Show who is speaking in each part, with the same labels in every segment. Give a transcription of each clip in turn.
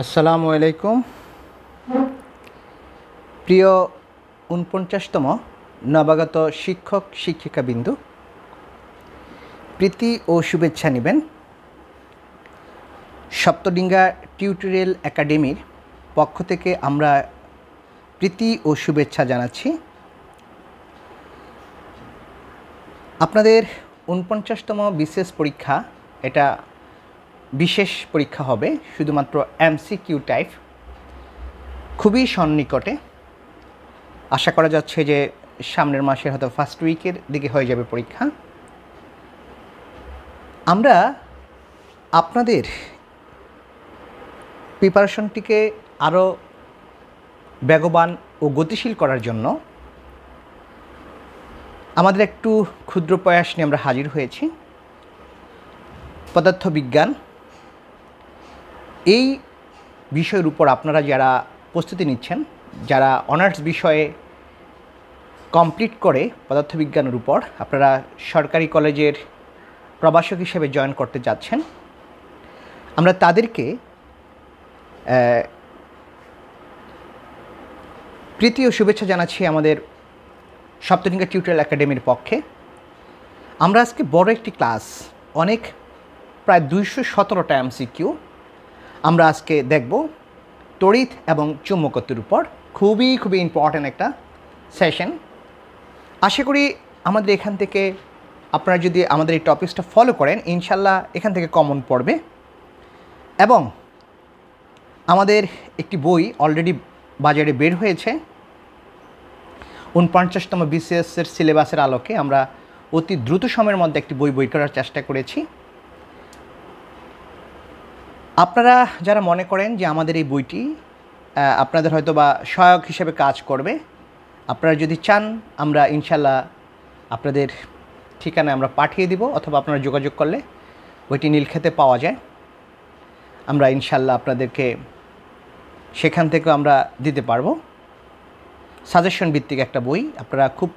Speaker 1: আসসালামু আলাইকুম। প্রিয় ৪৯তম নবাগত শিক্ষক শিক্ষিকাবৃন্দ, প্রীতি ও শুভেচ্ছা নেবেন। সপ্তডিঙ্গা টিউটোরিয়াল একাডেমির পক্ষ থেকে আমরা প্রীতি ও শুভেচ্ছা জানাচ্ছি। আপনাদের ৪৯তম বিসিএস পরীক্ষা, এটা বিশেষ পরীক্ষা হবে, শুধুমাত্র এমসিকিউ টাইপ, খুবই সন্নিকটে। আশা করা যাচ্ছে যে সামনের মাসের হয়তো ফার্স্ট উইকের দিকে হয়ে যাবে পরীক্ষা। আমরা আপনাদের প্রিপারেশনটিকে আরও বেগবান ও গতিশীল করার জন্য আমাদের একটু ক্ষুদ্র প্রয়াস নিয়ে আমরা হাজির হয়েছি। পদার্থবিজ্ঞান এই বিষয়ের উপর আপনারা যারা প্রস্তুতি নিচ্ছেন, যারা অনার্স বিষয়ে কমপ্লিট করে পদার্থবিজ্ঞানের উপর আপনারা সরকারি কলেজের প্রভাষক হিসেবে জয়েন করতে যাচ্ছেন, আমরা তাদেরকে প্রীতি ও শুভেচ্ছা জানাচ্ছি আমাদের সপ্তডিঙ্গা টিউটোরিয়াল একাডেমির পক্ষে। আমরা আজকে বড় একটি ক্লাস, অনেক প্রায় ২১৭টা এমসিকিউ আমরা আজকে দেখব তড়িৎ এবং চুম্বকত্বের উপর। খুবই ইম্পর্ট্যান্ট একটা সেশন। আশা করি আমাদের এখান থেকে আপনারা যদি আমাদের এই টপিকসটা ফলো করেন, ইনশাল্লাহ এখান থেকে কমন পড়বে। এবং আমাদের একটি বই অলরেডি বাজারে বের হয়েছে। ৪৯তম বিসিএসের সিলেবাসের আলোকে আমরা অতি দ্রুত সময়ের মধ্যে একটি বই করার চেষ্টা করেছি। আপনারা যারা মনে করেন যে আমাদের এই বইটি আপনাদের হয়তো বা সহায়ক হিসেবে কাজ করবে, আপনারা যদি চান আমরা ইনশাল্লাহ আপনাদের ঠিকানায় আমরা পাঠিয়ে দিব, অথবা আপনারা যোগাযোগ করলে বইটি নীলক্ষেতে পাওয়া যায়। আমরা ইনশাল্লাহ আপনাদেরকে সেখান থেকেও আমরা দিতে পারবো। সাজেশন ভিত্তিক একটা বই, আপনারা খুব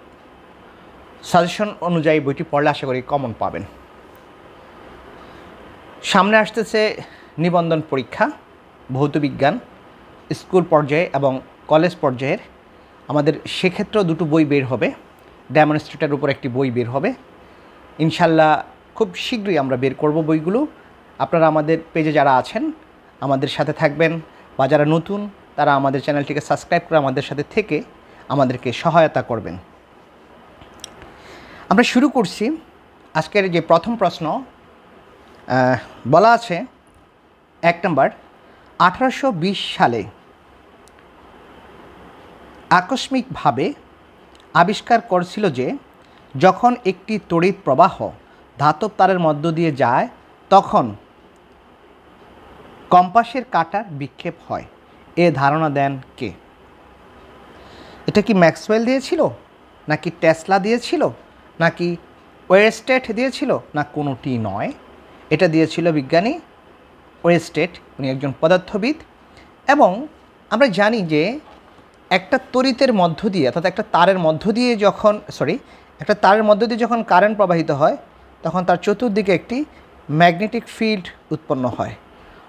Speaker 1: সাজেশন অনুযায়ী বইটি পড়লে আশা করি কমন পাবেন। সামনে আসতেছে নিবন্ধন পরীক্ষা, ভৌতবিজ্ঞান স্কুল পর্যায়ে এবং কলেজ পর্যায়ের। আমাদের সেক্ষেত্রেও দুটো বই বের হবে, ডেমনস্ট্রেটরের উপর একটি বই বের হবে। ইনশাল্লাহ খুব শীঘ্রই আমরা বের করব বইগুলো। আপনারা আমাদের পেজে যারা আছেন আমাদের সাথে থাকবেন, বা যারা নতুন তারা আমাদের চ্যানেলটিকে সাবস্ক্রাইব করে আমাদের সাথে থেকে আমাদেরকে সহায়তা করবেন। আমরা শুরু করছি। আজকের যে প্রথম প্রশ্ন বলা আছে ১ নম্বর, ১৮২০ সালে আকস্মিকভাবে আবিষ্কার করেছিল যে যখন একটি তড়িৎ প্রবাহ ধাতব তারের মধ্য দিয়ে যায় তখন কম্পাসের কাঁটার বিক্ষেপ হয়। এ ধারণা দেন কে? এটা কি ম্যাক্সওয়েল দিয়েছিল, নাকি টেসলা দিয়েছিল, নাকি ওয়েরস্টেড দিয়েছিল, না কোনোটি নয়? এটা দিয়েছিল বিজ্ঞানী ওয়েরস্টেড। উনি একজন পদার্থবিদ। এবং আমরা জানি যে একটা তড়িতের মধ্য দিয়ে, অর্থাৎ একটা তারের মধ্য দিয়ে যখন কারেন্ট প্রবাহিত হয় তখন তার চতুর্দিকে একটি ম্যাগনেটিক ফিল্ড উৎপন্ন হয়।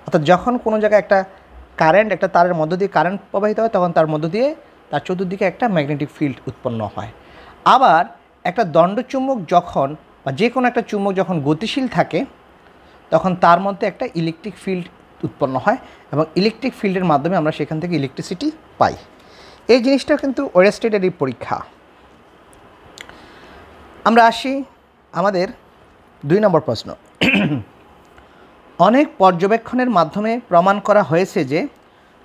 Speaker 1: অর্থাৎ যখন কোনো জায়গায় একটা তারের মধ্য দিয়ে কারেন্ট প্রবাহিত হয় তখন তার চতুর্দিকে একটা ম্যাগনেটিক ফিল্ড উৎপন্ন হয়। আবার একটা দণ্ডচুম্বক যখন, বা যে কোনো একটা চুম্বক যখন গতিশীল থাকে তখন তার মধ্যে একটা ইলেকট্রিক ফিল্ড উৎপন্ন হয়, এবং ইলেকট্রিক ফিল্ডের মাধ্যমে আমরা সেখান থেকে ইলেকট্রিসিটি পাই। এই জিনিসটা কিন্তু ওয়েরস্টেডেরই পরীক্ষা। আমরা আসি আমাদের ২ নম্বর প্রশ্ন। অনেক পর্যবেক্ষণের মাধ্যমে প্রমাণ করা হয়েছে যে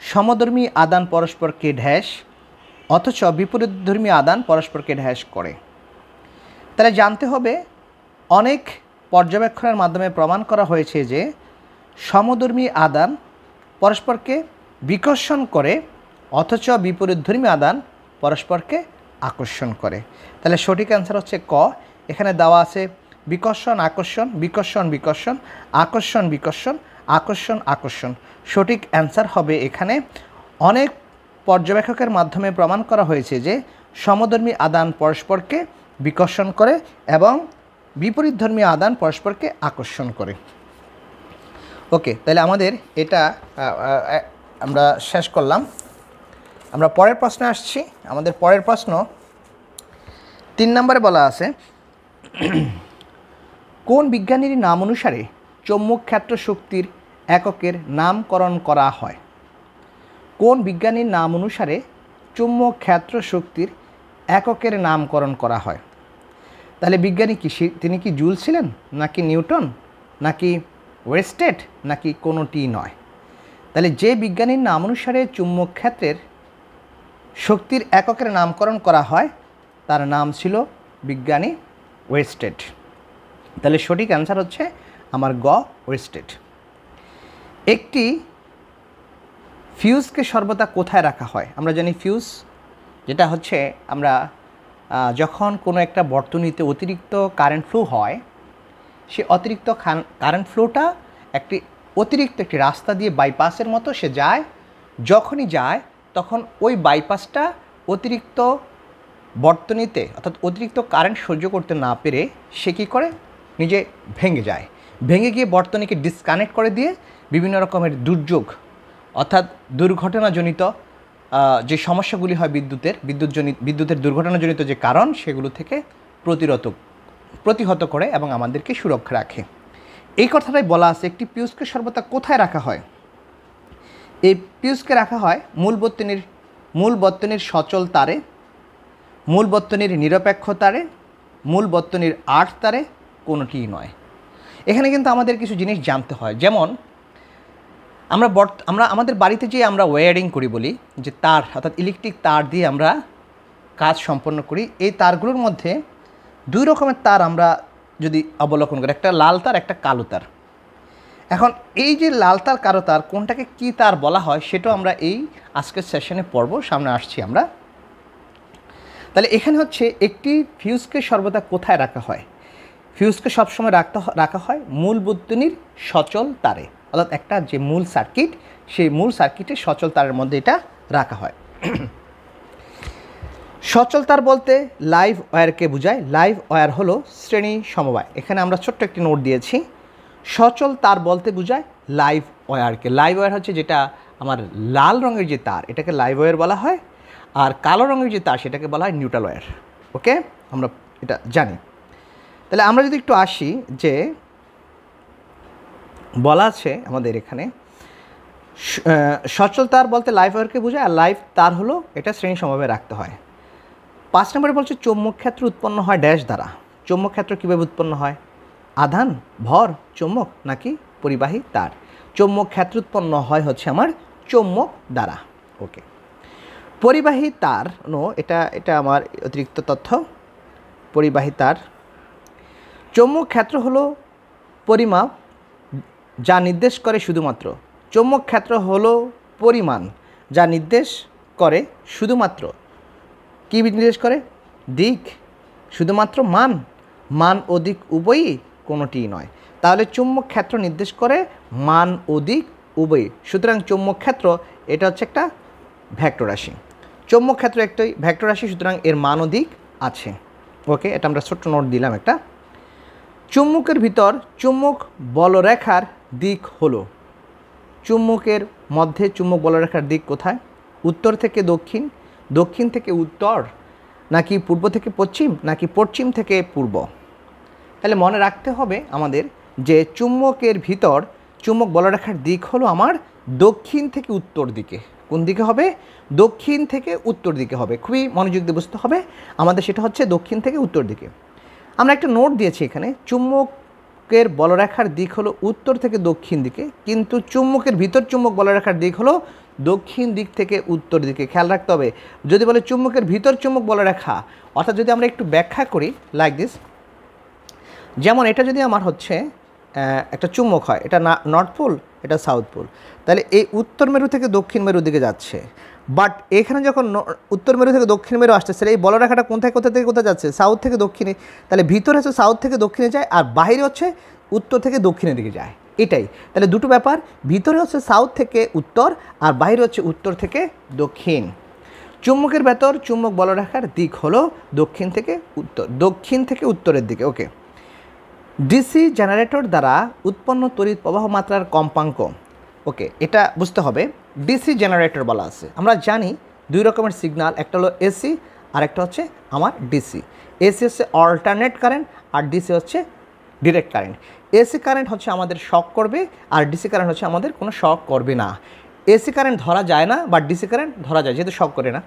Speaker 1: সমধর্মী আদান পরস্পরকে ড্যাশ, অথচ বিপরীতধর্মী আদান পরস্পরকে ড্যাশ করে। তাহলে জানতে হবে, অনেক পর্যবেক্ষণের মাধ্যমে প্রমাণ করা হয়েছে যে সমধর্মী আদান পরস্পরকে বিকর্ষণ করে, অথচ বিপরীতধর্মী আদান পরস্পরকে আকর্ষণ করে। তাহলে সঠিক অ্যান্সার হচ্ছে ক। এখানে দেওয়া আছে বিকর্ষণ আকর্ষণ, বিকর্ষণ বিকর্ষণ, আকর্ষণ বিকর্ষণ, আকর্ষণ আকর্ষণ। সঠিক অ্যান্সার হবে এখানে। অনেক পর্যবেক্ষকের মাধ্যমে প্রমাণ করা হয়েছে যে সমধর্মী আদান পরস্পরকে বিকর্ষণ করে এবং বিপরীতধর্মী আদান পরস্পরকে আকর্ষণ করে। ওকে, তাহলে আমাদের এটা আমরা শেষ করলাম। আমরা পরের প্রশ্নে আসছি। আমাদের পরের প্রশ্ন 3 নম্বরে বলা আছে, কোন বিজ্ঞানীর নাম অনুসারে চৌম্বক ক্ষেত্র শক্তির এককের নামকরণ করা হয়? কোন বিজ্ঞানীর নাম অনুসারে চৌম্বক ক্ষেত্র শক্তির এককের নামকরণ করা হয়? তাহলে বিজ্ঞানী কি তিনি কি জুল ছিলেন, নাকি নিউটন, নাকি ওয়েরস্টেড, নাকি কোনোটি নয়? তাহলে যে বিজ্ঞানীর নাম অনুসারে চুম্বক ক্ষেত্রের শক্তির এককের নামকরণ করা হয় তার নাম ছিল বিজ্ঞানী ওয়েরস্টেড। তাহলে সঠিক অ্যান্সার হচ্ছে আমার গ, ওয়েরস্টেড। একটি ফিউজকে সর্বদা কোথায় রাখা হয়? আমরা জানি ফিউজ যেটা হচ্ছে, আমরা যখন কোনো একটা বর্তনীতে অতিরিক্ত কারেন্ট ফ্লো হয়, সে অতিরিক্ত কারেন্ট ফ্লোটা অতিরিক্ত একটি রাস্তা দিয়ে বাইপাসের মতো সে যায়। যখনই যায় তখন ওই বাইপাসটা অতিরিক্ত বর্তনীতে অর্থাৎ অতিরিক্ত কারেন্ট সহ্য করতে না পেরে সে কী করে, নিজে ভেঙে যায়। ভেঙে গিয়ে বর্তনীকে ডিসকানেক্ট করে দিয়ে বিভিন্ন রকমের দুর্যোগ অর্থাৎ দুর্ঘটনাজনিত যে সমস্যাগুলি হয় বিদ্যুতের দুর্ঘটনাজনিত যে কারণ, সেগুলো থেকে প্রতিহত করে এবং আমাদেরকে সুরক্ষা রাখে। এই কথাটাই বলা আছে, একটি ফিউজকে সর্বদা কোথায় রাখা হয়? এই ফিউজকে রাখা হয় মূল বর্তনীর সচল তারে, মূল বর্তনীর নিরপেক্ষ তারে, মূল বর্তনীর আর্ট তারে, কোনোটিই নয়। এখানে কিন্তু আমাদের কিছু জিনিস জানতে হয়। যেমন আমরা আমাদের বাড়িতে যে আমরা ওয়্যারিং করি, বলি যে তার অর্থাৎ ইলেকট্রিক তার দিয়ে আমরা কাজ সম্পন্ন করি। এই তারগুলোর মধ্যে 2 রকমের তার আমরা যদি অবলোকন করি, একটা লাল তার, একটা কালো তার। এখন এই যে লাল তার, কালো তার, কোনটাকে কী তার বলা হয় সেটাও আমরা এই আজকের সেশনে পড়ব, সামনে আসছি আমরা। তাহলে এখানে হচ্ছে একটি ফিউজকে সর্বদা কোথায় রাখা হয়? ফিউজকে সবসময় রাখা হয় মূল বর্তনীর সচল তারে, অর্থাৎ একটা যে মূল সার্কিট, সেই মূল সার্কিটের সচল তারের মধ্যে এটা রাখা হয়। সচল তার বলতে লাইভ ওয়্যারকে বোঝায়। লাইভ ওয়্যার হলো শ্রেণী সমবায়। এখানে আমরা ছোট্ট একটি নোট দিয়েছি। সচল তার বলতে বোঝায় লাইভ ওয়্যারকে। লাইভ ওয়্যার হচ্ছে যেটা আমার লাল রঙের যে তার, এটাকে লাইভ ওয়্যার বলা হয়। আর কালো রঙের যে তার, সেটাকে বলা হয় নিউট্রাল ওয়্যার। ওকে, আমরা এটা জানি। তাহলে আমরা যদি একটু আসি, যে বলা আছে আমাদের এখানে সচল তার বলতে লাইভ ওয়্যারকে বোঝায়, আর লাইভ তার হলো এটা শ্রেণী সমভাবে রাখতে হয়। 5 নম্বরে বলছে চৌম্বক ক্ষেত্র উৎপন্ন হয় ড্যাশ দ্বারা। চৌম্বক ক্ষেত্র কীভাবে উৎপন্ন হয়? আধান, ভর, চৌম্বক, নাকি পরিবাহী তার? চৌম্বক ক্ষেত্র উৎপন্ন হয় হচ্ছে আমার চৌম্বক দ্বারা। ওকে, পরিবাহী তার এটা আমার অতিরিক্ত তথ্য। পরিবাহী তার, চৌম্বক ক্ষেত্র হলো পরিমাপ যা নির্দেশ করে শুধুমাত্র। চৌম্বক ক্ষেত্র হলো পরিমাণ যা নির্দেশ করে শুধুমাত্র কী নির্দেশ করে? দিক, শুধুমাত্র মান ও দিক উভয়ই, কোনোটিই নয়। তাহলে চৌম্বক ক্ষেত্র নির্দেশ করে মান ও দিক উভয়ই। সুতরাং চৌম্বক ক্ষেত্র এটা হচ্ছে একটা ভেক্টর রাশি। চৌম্বক ক্ষেত্র একটাই ভেক্টর রাশি, সুতরাং এর মান ও দিক আছে। ওকে, এটা আমরা ছোট্ট নোট দিলাম একটা। চুম্বকের ভিতর চুম্বক বলরেখার দিক হলো, চুম্বকের মধ্যে চুম্বক বলরেখার দিক কোথায়? উত্তর থেকে দক্ষিণ, দক্ষিণ থেকে উত্তর, নাকি পূর্ব থেকে পশ্চিম, নাকি পশ্চিম থেকে পূর্ব? তাহলে মনে রাখতে হবে আমাদের যে চুম্বকের ভিতর চুম্বক বলরেখার দিক হলো আমার দক্ষিণ থেকে উত্তর দিকে। কোন দিকে হবে? দক্ষিণ থেকে উত্তর দিকে হবে। খুবই মনোযোগ দিয়ে বুঝতে হবে আমাদের, সেটা হচ্ছে দক্ষিণ থেকে উত্তর দিকে। আমরা একটা নোট দিয়েছি এখানে, চুম্বকের বলরেখার দিক হলো উত্তর থেকে দক্ষিণ দিকে, কিন্তু চুম্বকের ভিতর চুম্বক বলরেখার দিক হলো দক্ষিণ দিক থেকে উত্তর দিকে। খেয়াল রাখতে হবে, যদি বলে চুম্বকের ভিতর চুম্বক বলরেখা, অর্থাৎ যদি আমরা একটু ব্যাখ্যা করি লাইক দিস, যেমন এটা যদি আমার হচ্ছে একটা চুম্বক হয়, এটা নর্থ পোল, এটা সাউথ পোল, তাহলে এই উত্তর মেরু থেকে দক্ষিণ মেরুর দিকে যাচ্ছে। বাট এখানে যখন উত্তর মেরু থেকে দক্ষিণ মেরু আসতেছে, এই বলরেখাটা কোথা থেকে কোথায় যাচ্ছে? সাউথ থেকে দক্ষিণে। তাহলে ভিতরে হচ্ছে সাউথ থেকে দক্ষিণে যায়, আর বাহিরে হচ্ছে উত্তর থেকে দক্ষিণের দিকে যায়। এটাই তাহলে দুটো ব্যাপার, ভিতরে হচ্ছে সাউথ থেকে উত্তর, আর বাইরে হচ্ছে উত্তর থেকে দক্ষিণ। চুম্বকের ভেতর চুম্বক বলরেখার দিক হলো দক্ষিণ থেকে উত্তরের দিকে। ওকে, ডিসি জেনারেটর দ্বারা উৎপন্ন তড়িৎ প্রবাহ মাত্রার কম্পাঙ্ক ওকে, এটা বুঝতে হবে। ডিসি জেনারেটর বলা আছে, আমরা জানি দুই রকমের সিগন্যাল, একটা হলো এসি আর একটা হচ্ছে আমার ডিসি। এসি হচ্ছে অল্টারনেট কারেন্ট আর ডিসি হচ্ছে ডিরেক্ট কারেন্ট। এসি কারেন্ট হচ্ছে আমাদের শক করবে আর ডিসি কারেন্ট হচ্ছে আমাদের কোনো শক করবে না। এসি কারেন্ট ধরা যায় না, বাট ডিসি কারেন্ট ধরা যায়, যেহেতু শক করে না।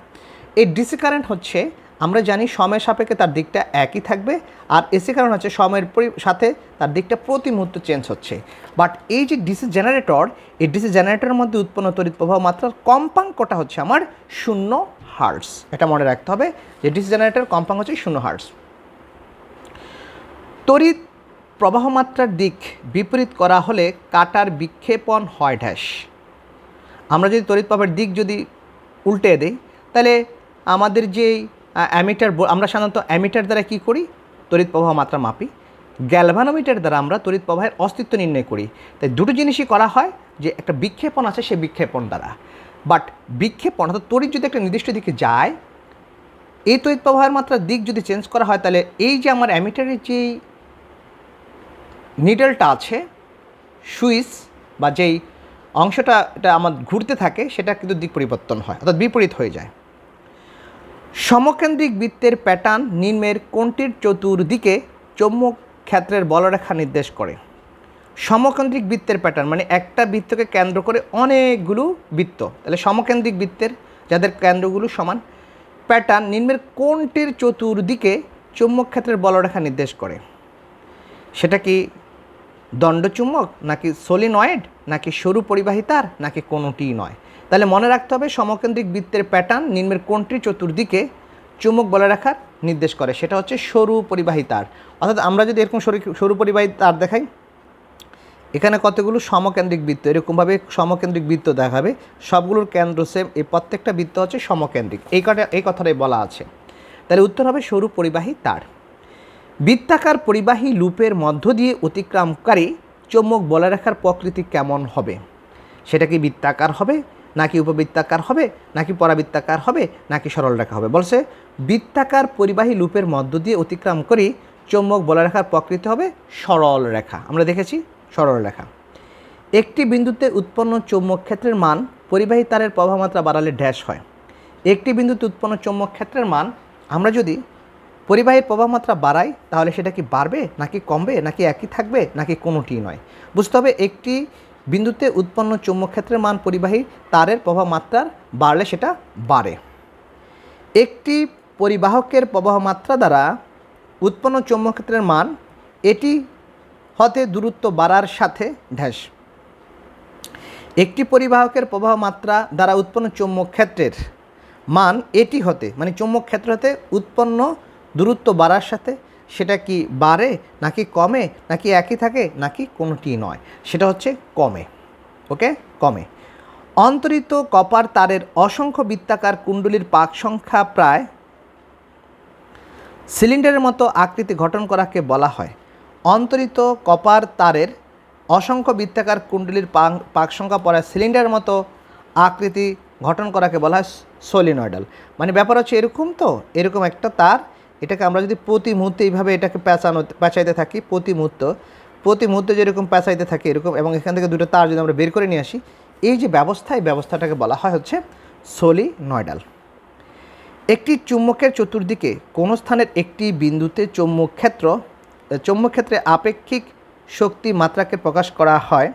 Speaker 1: এই ডিসি কারেন্ট হচ্ছে আমরা জানি সময়ের সাপেক্ষে তার দিকটা একই থাকবে, আর এসি কারেন্ট হচ্ছে সময়ের সাথে তার দিকটা প্রতি মুহূর্তে চেঞ্জ হচ্ছে। বাট এই যে ডিসি জেনারেটর, এই ডিসি জেনারেটরের মধ্যে উৎপন্ন তড়িৎ প্রবাহ মাত্রার কম্পাঙ্কটা হচ্ছে আমার 0 হার্টজ। এটা মনে রাখতে হবে যে ডিসি জেনারেটর কম্পাঙ্ক হচ্ছে 0 হার্টজ। তড়িৎ প্রবাহ মাত্রার দিক বিপরীত করা হলে কাটার বিক্ষেপণ হয় ড্যাশ। আমরা যদি তড়িৎ প্রবাহের দিক যদি উল্টে দিই, তাহলে আমাদের যে অ্যামিটার, আমরা সাধারণত অ্যামিটার দ্বারা কী করি, তড়িৎ প্রবাহ মাত্রা মাপি। গ্যালভানোমিটার দ্বারা আমরা তড়িৎ প্রবাহের অস্তিত্ব নির্ণয় করি। তাই দুটো জিনিসই করা হয়, যে একটা বিক্ষেপণ আছে সেই বিক্ষেপণ দ্বারা। বাট বিক্ষেপণ অর্থাৎ তড়িৎ যদি একটা নির্দিষ্ট দিকে যায়, এই তড়িৎ প্রবাহের মাত্রার দিক যদি চেঞ্জ করা হয়, তাহলে এই যে আমার অ্যামিটারের যেই নিডলটা আছে, সুইচ বা যেই অংশটা এটা আমার ঘুরতে থাকে, সেটা কিন্তু দিক পরিবর্তন হয়, অর্থাৎ বিপরীত হয়ে যায়। সমকেন্দ্রিক বৃত্তের প্যাটার্ন নিম্নের কোনটির চতুর্দিকে চৌম্বক ক্ষেত্রের বলরেখা নির্দেশ করে? সমকেন্দ্রিক বৃত্তের প্যাটার্ন মানে একটা বৃত্তকে কেন্দ্র করে অনেকগুলো বৃত্ত, তাহলে সমকেন্দ্রিক বৃত্তের যাদের কেন্দ্রগুলো সমান, প্যাটার্ন নিম্নের কোনটির চতুর্দিকে চৌম্বক ক্ষেত্রের বলরেখা নির্দেশ করে? সেটা কি দণ্ডচুম্বক, নাকি সলিনয়েড, নাকি সরু পরিবাহী তার, নাকি কোনোটিই নয়? তাহলে মনে রাখতে হবে সমকেন্দ্রিক বৃত্তের প্যাটার্ন নিম্নের কোনটির চতুর্দিকে চুম্বক বলরেখার নির্দেশ করে? সেটা হচ্ছে সরু পরিবাহী তার। অর্থাৎ আমরা যদি এরকম সরু পরিবাহী তার দেখাই, এখানে কতগুলো সমকেন্দ্রিক বৃত্ত, এরকমভাবে সমকেন্দ্রিক বৃত্ত দেখাবে, সবগুলোর কেন্দ্র সেম, এই প্রত্যেকটা বৃত্ত হচ্ছে সমকেন্দ্রিক, এই কথাটাই বলা আছে। তাহলে উত্তর হবে সরু পরিবাহী তার। বৃত্তাকার পরিবাহী লুপের মধ্য দিয়ে অতিক্রমকারী চৌম্বক বলরেখার প্রকৃতি কেমন হবে? সেটা কি বৃত্তাকার হবে, নাকি উপবৃত্তাকার হবে, নাকি পরাবৃত্তাকার হবে, নাকি সরল রেখা হবে? বলছে বৃত্তাকার পরিবাহী লুপের মধ্য দিয়ে অতিক্রমকারী চৌম্বক বলরেখার প্রকৃতি হবে সরল রেখা। আমরা দেখেছি সরল রেখা। একটি বিন্দুতে উৎপন্ন চৌম্বক ক্ষেত্রের মান পরিবাহী তারের প্রবাহ মাত্রা বাড়ালে ড্যাশ হয়। একটি বিন্দুতে উৎপন্ন চৌম্বক ক্ষেত্রের মান আমরা যদি পরিবাহীর প্রবাহ মাত্রা বাড়াই, তাহলে সেটা কি বাড়বে, নাকি কমবে, নাকি একই থাকবে, নাকি কোনোটিই নয়? বুঝতে হবে একটি বিন্দুতে উৎপন্ন চৌম্বক ক্ষেত্রের মান পরিবাহী তারের প্রবাহ মাত্রার বাড়লে সেটা বাড়ে। একটি পরিবাহকের প্রবাহ মাত্রা দ্বারা উৎপন্ন চৌম্বক ক্ষেত্রের মান এটি হতে দূরত্ব বাড়ার সাথে ড্যাশ। একটি পরিবাহকের প্রবাহ মাত্রা দ্বারা উৎপন্ন চৌম্বক ক্ষেত্রের মান এটি হতে, মানে চৌম্বক ক্ষেত্র হতে উৎপন্ন দূরত্ব বাড়ার সাথে সেটা কি বাড়ে, নাকি কমে, নাকি একই থাকে, নাকি কোনোটি নয়? সেটা হচ্ছে কমে। ওকে, কমে। অন্তরিত কপার তারের অসংখ্য বৃত্তাকার কুণ্ডলীর পাক সংখ্যা প্রায় সিলিন্ডারের মতো আকৃতি গঠন করাকে বলা হয়। অন্তরিত কপার তারের অসংখ্য বৃত্তাকার কুণ্ডলীর পাক সংখ্যা প্রায় সিলিন্ডারের মতো আকৃতি গঠন করাকে বলা হয় সলিনয়েডাল। মানে ব্যাপার হচ্ছে এরকম, তো এরকম একটা তার, এটাকে আমরা যদি প্রতি মুহূর্তে এইভাবে এটাকে পেঁচাইতে থাকি, প্রতি মুহূর্তে যেরকম পেঁচাইতে থাকি এরকম, এবং এখান থেকে দুটো তার যদি আমরা বের করে নিয়ে আসি, এই যে ব্যবস্থা, এই ব্যবস্থাটাকে বলা হয় হচ্ছে সলিনয়েডাল। একটি চুম্বকের চতুর্দিকে কোনো স্থানের একটি বিন্দুতে চৌম্বক ক্ষেত্রে আপেক্ষিক শক্তি মাত্রাকে প্রকাশ করা হয়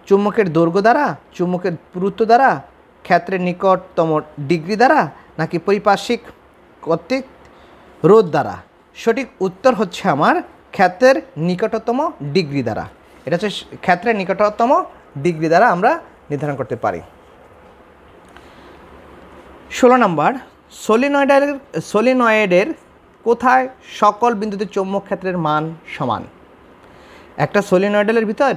Speaker 1: চুম্বকের দৈর্ঘ্য দ্বারা, চুম্বকের পুরুত্ব দ্বারা, ক্ষেত্রের নিকটতম ডিগ্রি দ্বারা, নাকি পরিপার্শ্বিক কর্তৃক রোধ দ্বারা? সঠিক উত্তর হচ্ছে আমার ক্ষেত্রের নিকটতম ডিগ্রি দ্বারা। এটা হচ্ছে ক্ষেত্রের নিকটতম ডিগ্রি দ্বারা আমরা নির্ধারণ করতে পারি। 16 নম্বর, সলিনয়েডের কোথায় সকল বিন্দুতে চৌম্বক ক্ষেত্রের মান সমান? একটা সলিনয়েডের ভিতর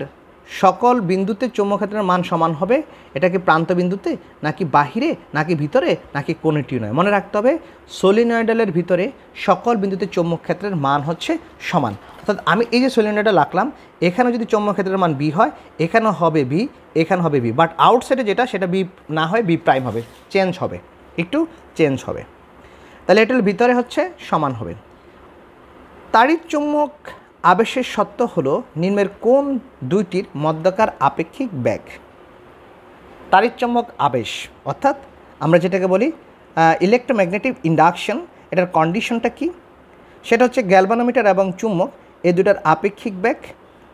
Speaker 1: সকল বিন্দুতে চৌম্বক ক্ষেত্রের মান সমান হবে। এটা কি প্রান্ত বিন্দুতে, নাকি বাহিরে, নাকি ভিতরে, নাকি কোনোটি নয়? মনে রাখতে হবে সলিনয়েডের ভিতরে সকল বিন্দুতে চৌম্বক ক্ষেত্রের মান হচ্ছে সমান। অর্থাৎ আমি এই যে সলিনয়েডটা রাখলাম, এখানে যদি চৌম্বক ক্ষেত্রের মান বি হয়, এখানেও হবে বি, এখানে হবে বি, বাট আউটসাইডে যেটা সেটা বি না হয় বি প্রাইম হবে, চেঞ্জ হবে, একটু চেঞ্জ হবে। তাহলে এটার ভিতরে হচ্ছে সমান হবে। তাড়িৎ চৌম্বক আবেশের সত্য হলো নিম্নের কোন দুইটির মধ্যকার আপেক্ষিক বেগ? তাড়িৎচুম্বক আবেশ অর্থাৎ আমরা যেটাকে বলি ইলেকট্রোম্যাগনেটিক ইন্ডাকশন, এটার কন্ডিশনটা কি? সেটা হচ্ছে গ্যালভানোমিটার এবং চুম্বক এই দুটার আপেক্ষিক বেগ,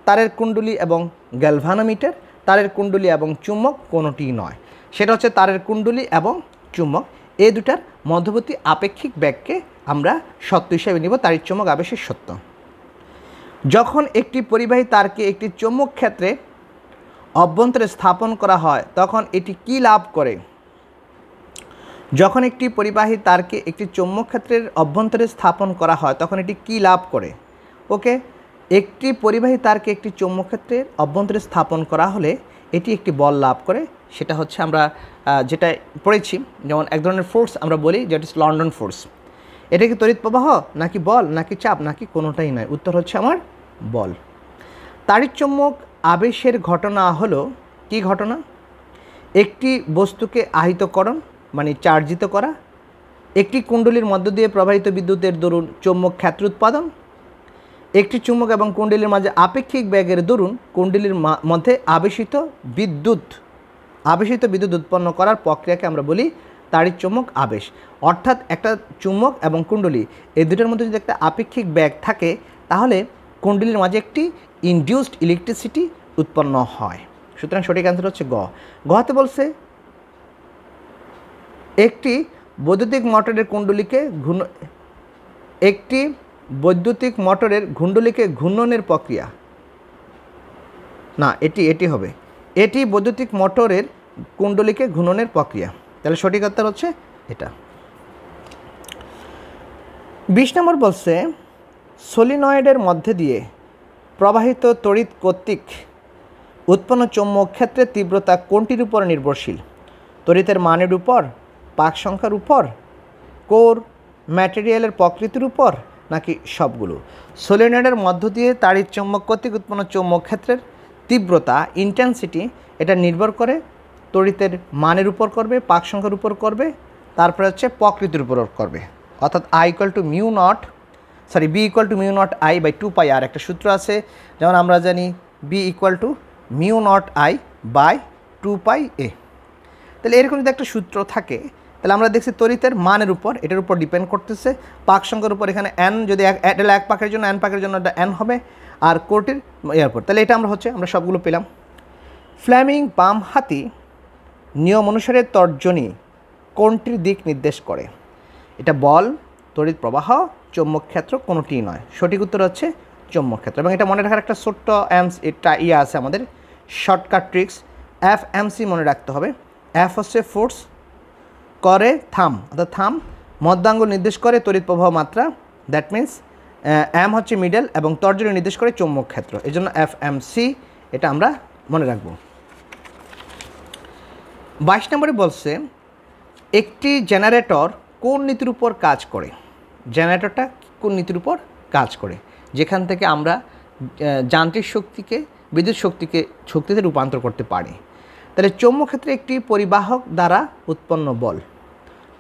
Speaker 1: তারের কুণ্ডলী এবং গ্যালভানোমিটার, তারের কুণ্ডলী এবং চুম্বক কোনোটিই নয়। সেটা হচ্ছে তারের কুণ্ডলী এবং চুম্বক এই দুটার মধ্যবর্তী আপেক্ষিক বেগকে আমরা সত্য হিসেবে নিব তাড়িৎচুম্বক আবেশের সত্য। যখন একটি পরিবাহী তারকে একটি চৌম্বক ক্ষেত্রে অভ্যন্তরে স্থাপন করা হয় তখন এটি কী লাভ করে? যখন একটি পরিবাহী তারকে একটি চৌম্বক ক্ষেত্রের অভ্যন্তরে স্থাপন করা হয় তখন এটি কী লাভ করে? ওকে, একটি পরিবাহী তারকে একটি চৌম্বক ক্ষেত্রের অভ্যন্তরে স্থাপন করা হলে এটি একটি বল লাভ করে। সেটা হচ্ছে আমরা যেটা পড়েছি, যেমন এক ধরনের ফোর্স আমরা বলি যেটা হচ্ছে লন্ডন ফোর্স। এটা কি তড়িৎ প্রবাহ নাকি বল নাকি চাপ নাকি কোনোটাই নয়? উত্তর হচ্ছে আমার বল। তাড়িৎচুম্বক আবেশের ঘটনা হলো কি ঘটনা? একটি বস্তুকে আহিতকরণ মানে চার্জিত করা, একটি কুণ্ডলীর মধ্য দিয়ে প্রবাহিত বিদ্যুতের দরুন চৌম্বক ক্ষেত্র উৎপাদন, একটি চুম্বক এবং কুণ্ডলীর মাঝে আপেক্ষিক বেগের দরুন কুণ্ডলীর মধ্যে আবেশিত বিদ্যুৎ উৎপন্ন করার প্রক্রিয়াকে আমরা বলি তাড়িৎচুম্বক আবেশ। অর্থাৎ একটা চুম্বক এবং কুণ্ডলী এই দুটোর মধ্যে যদি একটা আপেক্ষিক বেগ থাকে তাহলে কুণ্ডলীর মাঝে একটি ইনডিউসড ইলেকট্রিসিটি উৎপন্ন হয়। সুতরাং সঠিক অ্যান্সার হচ্ছে গ। গতে বলছে একটি বৈদ্যুতিক মোটরের কুণ্ডলীকে ঘূর্ণনের প্রক্রিয়া, না এটি হবে, এটি বৈদ্যুতিক মোটরের কুণ্ডলীকে ঘূর্ণনের প্রক্রিয়া। তাহলে সঠিক উত্তর হচ্ছে এটা। 20 নম্বর বলছে সলিনয়েডের মধ্যে দিয়ে প্রবাহিত তড়িৎ কর্তৃক উৎপন্ন চৌম্বক ক্ষেত্রের তীব্রতা কোনটির উপর নির্ভরশীল? তড়িতের মানের উপর, পাক সংখ্যার উপর, কোর ম্যাটেরিয়ালের প্রকৃতির উপর নাকি সবগুলো? সলিনয়েডের মধ্য দিয়ে তাড়িৎচুম্বক কর্তৃক উৎপন্ন চৌম্বক ক্ষেত্রের তীব্রতা ইন্টেন্সিটি এটা নির্ভর করে তড়িতের মানের উপর করবে, পাক সংখ্যার উপর করবে, তারপরে হচ্ছে প্রকৃতির উপর করবে। অর্থাৎ B equal to mu naught I by 2πr একটা সূত্র আছে, যেমন আমরা জানি B equal to mu naught I by 2πa। তাহলে এরকম যদি একটা সূত্র থাকে তাহলে আমরা দেখছি তড়িতের মানের উপর, এটার উপর ডিপেন্ড করতেছে, পাক সংখ্যার উপর, এখানে এন যদি এক পাকের জন্য এন পাকের জন্য এটা এন হবে, আর কোরটির এর উপর। তাহলে এটা আমরা সবগুলো পেলাম। ফ্লেমিং বাম হাতি নিয়ম অনুসারে তর্জনী কোনটির দিক নির্দেশ করে? এটা বল, তড়িৎ প্রবাহ, চৌম্বক ক্ষেত্র কোনোটিই নয়। সঠিক উত্তর হচ্ছে চৌম্বক ক্ষেত্র। এবং এটা মনে রাখার একটা ছোট্ট আছে আমাদের শর্টকাট ট্রিক্স, FMC মনে রাখতে হবে। এফ হচ্ছে ফোর্স, করে থাম অর্থাৎ থাম, মধ্যাঙ্গুল নির্দেশ করে তড়িৎ প্রবাহ মাত্রা, দ্যাট মিন্স এম হচ্ছে মিডল, এবং তর্জনী নির্দেশ করে চৌম্বক ক্ষেত্র, এই জন্য FMC এটা আমরা মনে রাখব। 22 নম্বরে বলছে একটি জেনারেটর কোন নীতির উপর কাজ করে? জেনারেটরটা কোন নীতির উপর কাজ করে? যেখান থেকে আমরা যান্ত্রিক শক্তিকে বিদ্যুৎ শক্তিতে রূপান্তর করতে পারি। তাহলে চৌম্বক ক্ষেত্রে একটি পরিবাহক দ্বারা উৎপন্ন বল,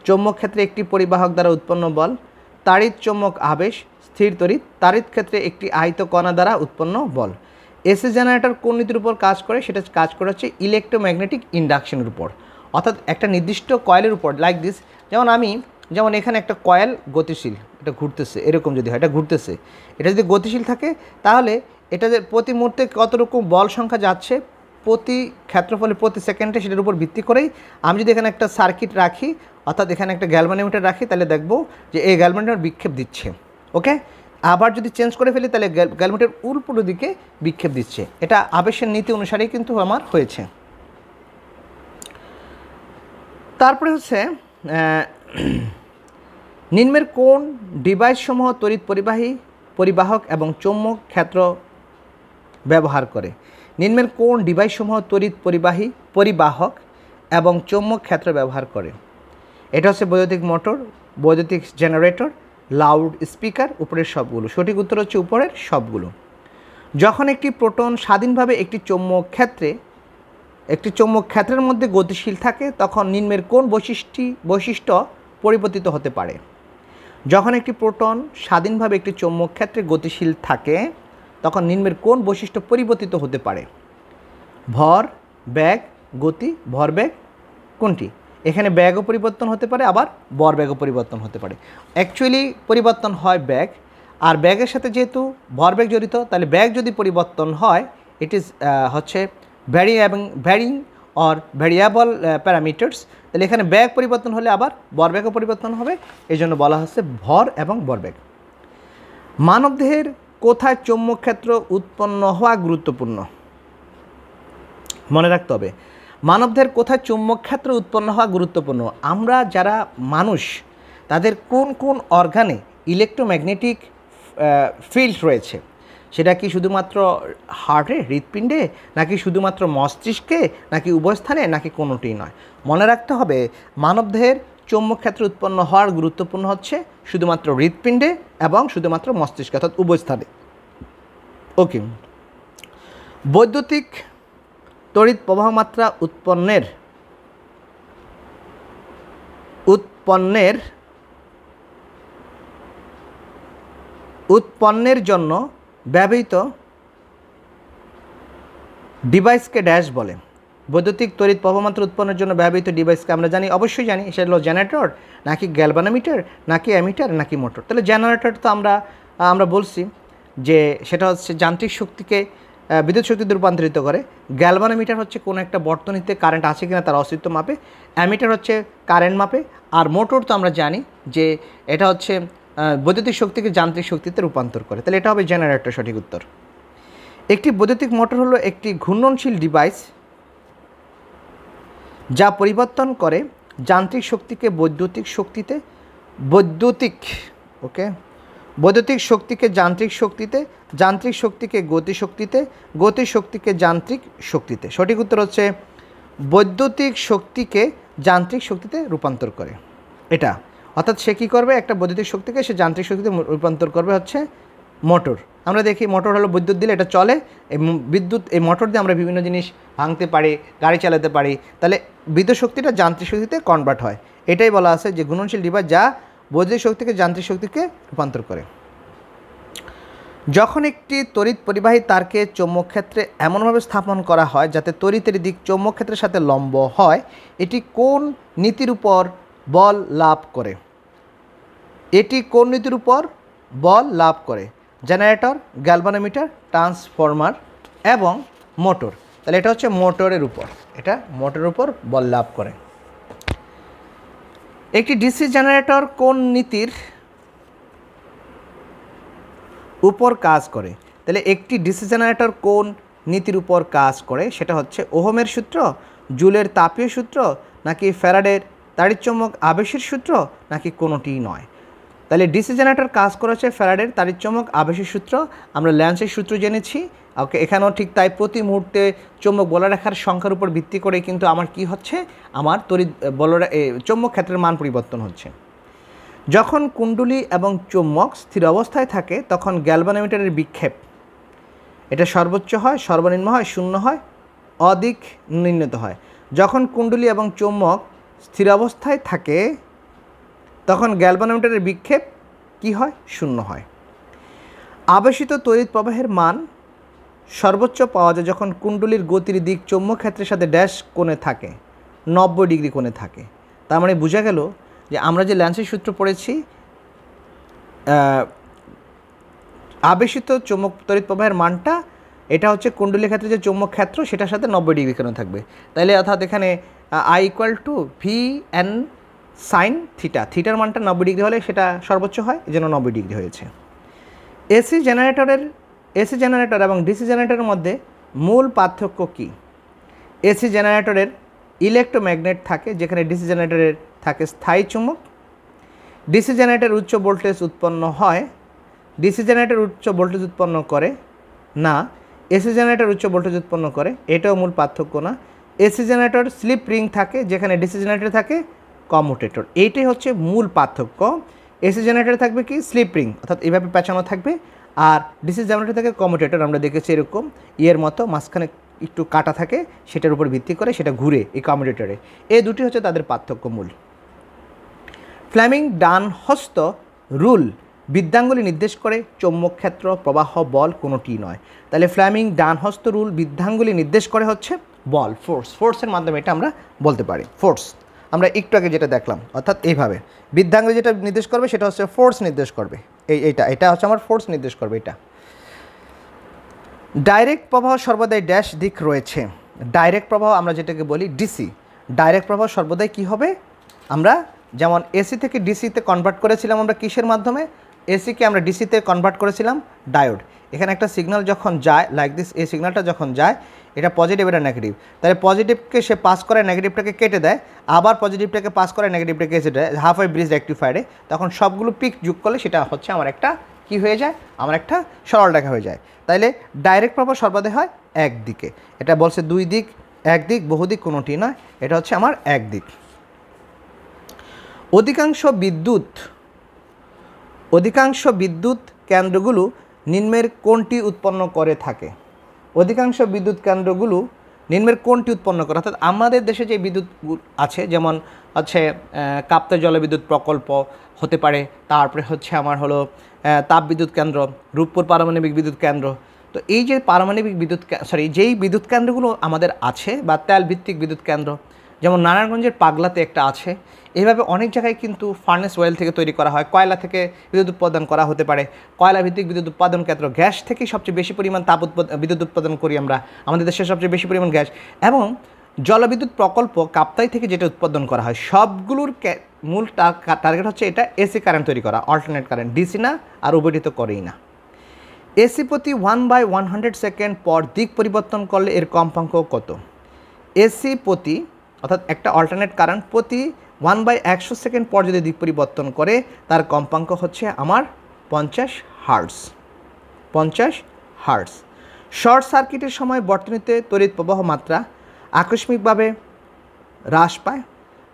Speaker 1: চৌম্বক ক্ষেত্রে একটি পরিবাহক দ্বারা উৎপন্ন বল, তাড়িৎচুম্বক আবেশ, স্থির তড়িৎ, তাড়িৎ ক্ষেত্রে একটি আহিত কণা দ্বারা উৎপন্ন বল। এসি জেনারেটর কোন নীতির উপর কাজ করে? সেটা কাজ করে হচ্ছে ইলেকট্রোম্যাগনেটিক ইন্ডাকশনের উপর, অর্থাৎ একটা নির্দিষ্ট কয়েলের উপর, লাইক দিস। যেমন এখানে একটা কয়েল গতিশীল, এটা ঘুরতেছে, এরকম যদি হয় এটা ঘুরতেছে, এটা যদি গতিশীল থাকে তাহলে এটা যে প্রতি মুহূর্তে কত রকম বল সংখ্যা যাচ্ছে প্রতি ক্ষেত্রফলে প্রতি সেকেন্ডে, সেটার উপর ভিত্তি করেই আমি যদি এখানে একটা সার্কিট রাখি, অর্থাৎ এখানে একটা গ্যালভানোমিটার রাখি, তাহলে দেখব যে এই গ্যালভানোমিটার বিক্ষেপ দিচ্ছে। ওকে, আবার যদি চেঞ্জ করে ফেলি তাহলে গ্যালভানোমিটার উল্টো দিকে বিক্ষেপ দিচ্ছে। এটা আবেশের নীতি অনুসারেই কিন্তু আমার হয়েছে। তারপরে হচ্ছে নিম্নের কোন ডিভাইসসমূহ তড়িৎ পরিবাহক এবং চৌম্বক ক্ষেত্র ব্যবহার করে? নিম্নের কোন ডিভাইসসমূহ তড়িৎ পরিবাহক এবং চৌম্বক ক্ষেত্র ব্যবহার করে? এটা হচ্ছে বৈদ্যুতিক মোটর, বৈদ্যুতিক জেনারেটর, লাউড স্পিকার, উপরের সবগুলো। সঠিক উত্তর হচ্ছে উপরের সবগুলো। যখন একটি প্রোটন স্বাধীনভাবে একটি চৌম্বক ক্ষেত্রের মধ্যে গতিশীল থাকে তখন নিম্নের কোন বৈশিষ্ট্য পরিবর্তিত হতে পারে? যখন একটি প্রোটন স্বাধীনভাবে একটি চৌম্বক ক্ষেত্রে গতিশীল থাকে তখন নিম্নের কোন বৈশিষ্ট্য পরিবর্তিত হতে পারে? ভর, বেগ, গতি, ভরবেগ কোনটি? এখানে ব্যাগও পরিবর্তন হতে পারে, আবার ভরবেগও পরিবর্তন হতে পারে। অ্যাকচুয়ালি পরিবর্তন হয় ব্যাগ, আর ব্যাগের সাথে যেহেতু ভরবেগ জড়িত, তাহলে ব্যাগ যদি পরিবর্তন হয় ইট ইজ হচ্ছে ভ্যারিং অর ভ্যারিয়েবল প্যারামিটার্স। তাহলে এখানে ব্যাগ পরিবর্তন হলে আবার ভরবেগও পরিবর্তন হবে, এই জন্য বলা হচ্ছে ভর এবং ভরবেগ। মানবদেহের কোথায় চৌম্বক ক্ষেত্র উৎপন্ন হওয়া গুরুত্বপূর্ণ? মনে রাখতে হবে মানবদেহের কোথায় চৌম্বক ক্ষেত্র উৎপন্ন হওয়া গুরুত্বপূর্ণ। আমরা যারা মানুষ তাদের কোন কোন অর্গানে ইলেকট্রোম্যাগনেটিক ফিল্ড রয়েছে, সেটা কি শুধুমাত্র হার্টে, হৃৎপিণ্ডে, নাকি শুধুমাত্র মস্তিষ্কে, নাকি উভয় স্থানে, নাকি কোনোটি নয়? মনে রাখতে হবে মানবদেহের চৌম্বক ক্ষেত্র উৎপন্ন হওয়ার গুরুত্বপূর্ণ হচ্ছে শুধুমাত্র হৃৎপিণ্ডে এবং শুধুমাত্র মস্তিষ্কে, অর্থাৎ উভয় স্থানে। ওকে, বৈদ্যুতিক তড়িৎ প্রবাহ মাত্রা উৎপন্নের জন্য ব্যবহৃত ডিভাইসকে ড্যাশ বলে। বৈদ্যুতিক তড়িৎ প্রবাহমাত্রা উৎপন্নের জন্য ব্যবহৃত ডিভাইসকে আমরা জানি, অবশ্যই জানি, সেটা হলো জেনারেটর, নাকি গ্যালভানোমিটার, নাকি অ্যামিটার, নাকি মোটর। তাহলে জেনারেটর তো আমরা বলছি যে সেটা হচ্ছে যান্ত্রিক শক্তিকে বিদ্যুৎ শক্তিতে রূপান্তরিত করে। গ্যালভানোমিটার হচ্ছে কোনো একটা বর্তনীতে কারেন্ট আছে কিনা তার অস্তিত্ব মাপে। অ্যামিটার হচ্ছে কারেন্ট মাপে। আর মোটর তো আমরা জানি যে এটা হচ্ছে বৈদ্যুতিক শক্তিকে যান্ত্রিক শক্তিতে রূপান্তর করে। তাহলে এটা হবে জেনারেটর, সঠিক উত্তর। একটি বৈদ্যুতিক মোটর হলো একটি ঘূর্ণনশীল ডিভাইস যা পরিবর্তন করে যান্ত্রিক শক্তিকে বৈদ্যুতিক শক্তিকে যান্ত্রিক শক্তিতে, যান্ত্রিক শক্তিকে গতিশক্তিতে, গতিশক্তিকে যান্ত্রিক শক্তিতে। সঠিক উত্তর হচ্ছে বৈদ্যুতিক শক্তিকে যান্ত্রিক শক্তিতে রূপান্তর করে। এটা অর্থাৎ সে কী করবে, একটা বৈদ্যুতিক শক্তিকে সে যান্ত্রিক শক্তিতে রূপান্তর করবে হচ্ছে মোটর। আমরা দেখি মোটর হলো বিদ্যুৎ দিলে এটা চলে, এই মোটর দিয়ে আমরা বিভিন্ন জিনিস ভাঙতে পারি, গাড়ি চালাতে পারি। তাহলে বিদ্যুৎ শক্তিটা যান্ত্রিক শক্তিতে কনভার্ট হয়। এটাই বলা আছে যে ঘূর্ণনশীল ডিভাইস যা বৈদ্যুতিক শক্তিকে যান্ত্রিক শক্তিকে রূপান্তর করে। যখন একটি তড়িৎ পরিবাহী তারকে চৌম্বক ক্ষেত্রে এমনভাবে স্থাপন করা হয় যাতে তড়িতের দিক চৌম্বক ক্ষেত্রের সাথে লম্ব হয়, এটি কোন নীতির উপর বল লাভ করে? জেনারেটর, গ্যালভানোমিটার, ট্রান্সফরমার এবং মোটর। তাহলে এটা হচ্ছে মোটরের উপর বল লাভ করে। একটি ডিসি জেনারেটর কোন নীতির উপর কাজ করে? তাহলে একটি ডিসি জেনারেটর কোন নীতির উপর কাজ করে? সেটা হচ্ছে ওহমের সূত্র, জুলের তাপীয় সূত্র, নাকি ফ্যারাডের তাড়িৎচুম্বক আবেশের সূত্র, নাকি কোনোটিই নয়। তাহলে ডিসি জেনারেটর কাজ করেছে ফ্যারাডের তাড়িৎচুম্বক আবেশের সূত্র। আমরা ল্যান্সের সূত্র জেনেছি। ওকে, এখানেও ঠিক তাই। প্রতি মুহূর্তে চৌম্বক বলরেখার সংখ্যার উপর ভিত্তি করে কিন্তু আমার কি হচ্ছে, আমার তড়িৎ চৌম্বক ক্ষেত্রের মান পরিবর্তন হচ্ছে। যখন কুণ্ডলী এবং চৌম্বক স্থির অবস্থায় থাকে তখন গ্যালভানোমিটারের বিক্ষেপ এটা সর্বোচ্চ হয়, সর্বনিম্ন হয়, শূন্য হয়, অধিক নিম্নত হয়। যখন কুণ্ডলী এবং চৌম্বক স্থির অবস্থায় থাকে তখন গ্যালভানোমিটারের বিক্ষেপ কি হয়, শূন্য হয়। আবেশিত তড়িৎ প্রবাহের মান সর্বোচ্চ পাওয়া যায় যখন কুণ্ডলীর গতির দিক চৌম্বক ক্ষেত্রের সাথে ড্যাশ কোণে থাকে, 90 ডিগ্রি কোণে থাকে। তার মানে বোঝা গেল যে আমরা যে ল্যান্সের সূত্র পড়েছি, আবেশিত চৌম্বক তড়িৎ প্রবাহের মানটা এটা হচ্ছে কুণ্ডলীর ক্ষেত্রে যে চৌম্বক ক্ষেত্র সেটার সাথে 90 ডিগ্রি কোণে থাকবে। তাইলে অর্থাৎ এখানে I = VN sin থিটা, থিটার মানটা 90 ডিগ্রি হলে সেটা সর্বোচ্চ হয়, এই জন্য 90 ডিগ্রি হয়েছে। এসি জেনারেটর এবং ডিসি জেনারেটরের মধ্যে মূল পার্থক্য কী? এসি জেনারেটরের ইলেকট্রোম্যাগনেট থাকে, যেখানে ডিসি জেনারেটরের থাকে স্থায়ী চুম্বক। ডিসি জেনারেটর উচ্চ ভোল্টেজ উৎপন্ন হয়, ডিসি জেনারেটর উচ্চ ভোল্টেজ উৎপন্ন করে না। এসি জেনারেটর উচ্চ ভোল্টেজ উৎপন্ন করে, এটাও মূল পার্থক্য না। এসি জেনারেটর স্লিপ রিং থাকে, যেখানে ডিসি জেনারেটর থাকে কম্যুটেটর। এইটাই হচ্ছে মূল পার্থক্য। এসি জেনারেটর থাকবে কি স্লিপ রিং, অর্থাৎ এইভাবে পেঁচানো থাকবে, আর ডিসি জেনারেটর থাকে কম্যুটেটর। আমরা দেখেছি এরকম ইয়ের মতো মাঝখানে একটু কাটা থাকে, সেটার উপর ভিত্তি করে সেটা ঘুরে এই কম্যুটেটরে। এই দুটি হচ্ছে তাদের পার্থক্য মূল। ফ্লেমিং ডানহস্ত রুল বৃদ্ধাঙ্গুলি নির্দেশ করে চৌম্বক ক্ষেত্র, প্রবাহ, বল কোনোটি নয়। তাহলে ফ্লেমিং ডানহস্ত রুল বৃদ্ধাঙ্গুলি নির্দেশ করে হচ্ছে বল, ফোর্সের মাধ্যমে এটা আমরা বলতে পারি। ফোর্স আমরা একটু আগে যেটা দেখলাম, অর্থাৎ এইভাবে বৃদ্ধাঙ্গুলি যেটা নির্দেশ করবে সেটা হচ্ছে ফোর্স নির্দেশ করবে। এটা হচ্ছে আমার ফোর্স নির্দেশ করবে। এটা ডাইরেক্ট প্রবাহ সর্বদাই ড্যাশ দিক রয়েছে। ডাইরেক্ট প্রবাহ আমরা যেটাকে বলি ডিসি, ডাইরেক্ট প্রবাহ সর্বদাই কি হবে, আমরা যেমন এসি থেকে ডিসিতে কনভার্ট করেছিলাম আমরা কিসের মাধ্যমে, এসিকে আমরা ডিসিতে কনভার্ট করেছিলাম ডায়োড। এখানে একটা সিগন্যাল যখন যায় লাইক দিস, এই সিগন্যালটা যখন যায় এটা পজিটিভ এটা নেগেটিভ, তাহলে পজিটিভকে সে পাস করে নেগেটিভটাকে কেটে দেয়, আবার পজিটিভটাকে পাস করে নেগেটিভটাকে কেটে দেয়, হাফ ওয়ে ব্রিজ রেক্টিফায়ারে, তখন সবগুলো পিক যোগ করলে সেটা হচ্ছে আমার একটা কি হয়ে যায়, আমার একটা সরল রেখা হয়ে যায়। তাইলে ডাইরেক্ট প্রবাহ সর্বদাই হয় একদিকে। এটা বলছে দুই দিক, একদিক, বহুদিক কোনোটি নয়, এটা হচ্ছে আমার একদিক। অধিকাংশ বিদ্যুৎ কেন্দ্রগুলো নিম্নের কোনটি উৎপন্ন করে থাকে? অধিকাংশ বিদ্যুৎ কেন্দ্রগুলো নিম্নের কোনটি উৎপন্ন করে, অর্থাৎ আমাদের দেশে যে বিদ্যুৎ আছে যেমন হচ্ছে কাপ্তাই জলবিদ্যুৎ প্রকল্প হতে পারে, তারপরে হচ্ছে আমার হলো তাপবিদ্যুৎ কেন্দ্র, রূপপুর পারমাণবিক বিদ্যুৎ কেন্দ্র। তো এই যে পারমাণবিক যেই বিদ্যুৎ কেন্দ্রগুলো আমাদের আছে বা তেল ভিত্তিক বিদ্যুৎ কেন্দ্র, যেমন নারায়ণগঞ্জের পাগলাতে একটা আছে, এইভাবে অনেক জায়গায় কিন্তু ফার্নেস ওয়েল থেকে তৈরি করা হয়, কয়লা থেকে বিদ্যুৎ উৎপাদন করা হতে পারে, কয়লা ভিত্তিক বিদ্যুৎ উৎপাদন কেন্দ্র, গ্যাস থেকেই সবচেয়ে বেশি পরিমাণ বিদ্যুৎ উৎপাদন করি আমরা, আমাদের দেশে সবচেয়ে বেশি পরিমাণ গ্যাস, এবং জলবিদ্যুৎ প্রকল্প কাপ্তাই থেকে যেটা উৎপাদন করা হয়, সবগুলোর মূল টার্গেট হচ্ছে এটা এসি কারেন্ট তৈরি করা, অল্টারনেট কারেন্ট, ডিসি না, আর উভয়টি তো করেই না। এসি প্রতি 1/100 সেকেন্ড পর দিক পরিবর্তন করলে এর কম্পাঙ্ক কত? এসি প্রতি, অর্থাৎ একটা অল্টারনেট কারেন্ট প্রতি 1/100 সেকেন্ড পর যদি দিক পরিবর্তন করে তার কম্পাঙ্ক হচ্ছে আমার 50 হার্টজ। 50 হার্টজ। শর্ট সার্কিটের সময় বর্তনীতে তড়িৎ প্রবাহ মাত্রা আকস্মিকভাবে হ্রাস পায়,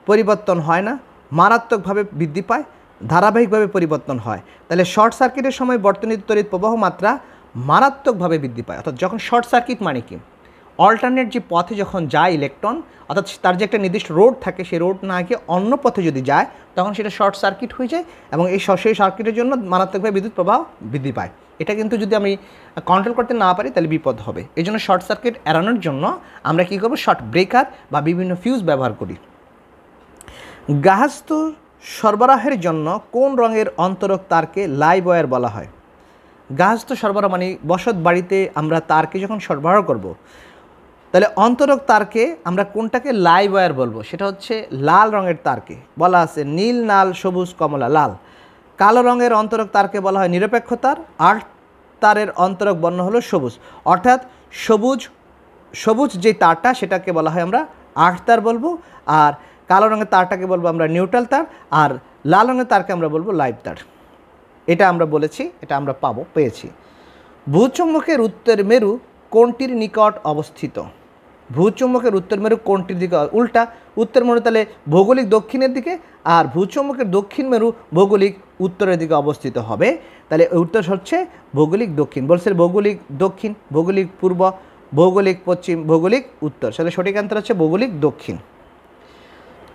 Speaker 1: পরিবর্তন হয় না, মারাত্মকভাবে বৃদ্ধি পায়, ধারাবাহিকভাবে পরিবর্তন হয়। তাহলে শর্ট সার্কিটের সময় বর্তনীতে তড়িৎ প্রবাহ মাত্রা মারাত্মকভাবে বৃদ্ধি পায়, অর্থাৎ যখন শর্ট সার্কিট মানে কি, অল্টারনেট যে পথে যখন যায় ইলেকট্রন, অর্থাৎ তার যে একটা নির্দিষ্ট রোড থাকে সেই রোড না গিয়ে অন্য পথে যদি যায় তখন সেটা শর্ট সার্কিট হয়ে যায়, এবং সেই সার্কিটের জন্য মারাত্মকভাবে বিদ্যুৎ প্রবাহ বৃদ্ধি পায়। এটা কিন্তু যদি আমি কন্ট্রোল করতে না পারি তাহলে বিপদ হবে। এই জন্য শর্ট সার্কিট এড়ানোর জন্য আমরা কী করবো, শর্ট ব্রেকার বা বিভিন্ন ফিউজ ব্যবহার করি। গার্হস্থ্য সরবরাহের জন্য কোন রঙের অন্তরক তারকে লাইভ ওয়্যার বলা হয়? গার্হস্থ্য সরবরাহ মানে বসত বাড়িতে আমরা তারকে যখন সরবরাহ করব, তাহলে অন্তরক তারকে আমরা কোনটাকে লাইভ ওয়্যার বলবো? সেটা হচ্ছে লাল রঙের তারকে বলা আছে নীল, লাল, সবুজ, কমলা, লাল। কালো রঙের অন্তরক তারকে বলা হয় নিরপেক্ষ তার, আর তারের অন্তরক বর্ণ হলো সবুজ, অর্থাৎ সবুজ যে তারটা সেটাকে বলা হয় আমরা আর্ট তার বলবো, আর কালো রঙের তারটাকে বলবো আমরা নিউট্রাল তার, আর লাল রঙের তারকে আমরা বলবো লাইভ তার। এটা আমরা বলেছি, এটা আমরা পেয়েছি। ভূচুম্বকের উত্তর মেরু কোনটির নিকট অবস্থিত? ভূচুম্বকের উত্তর মেরু কোনটির দিকে, উল্টা, উত্তর মেরু তাহলে ভৌগোলিক দক্ষিণের দিকে, আর ভূচুম্বকের দক্ষিণ মেরু ভৌগোলিক উত্তরের দিকে অবস্থিত হবে। তাহলে উত্তর হচ্ছে ভৌগোলিক দক্ষিণ, বলছে ভৌগোলিক দক্ষিণ, ভৌগোলিক পূর্ব, ভৌগোলিক পশ্চিম, ভৌগোলিক উত্তর, তাহলে সঠিক অ্যান্সার হচ্ছে ভৌগোলিক দক্ষিণ।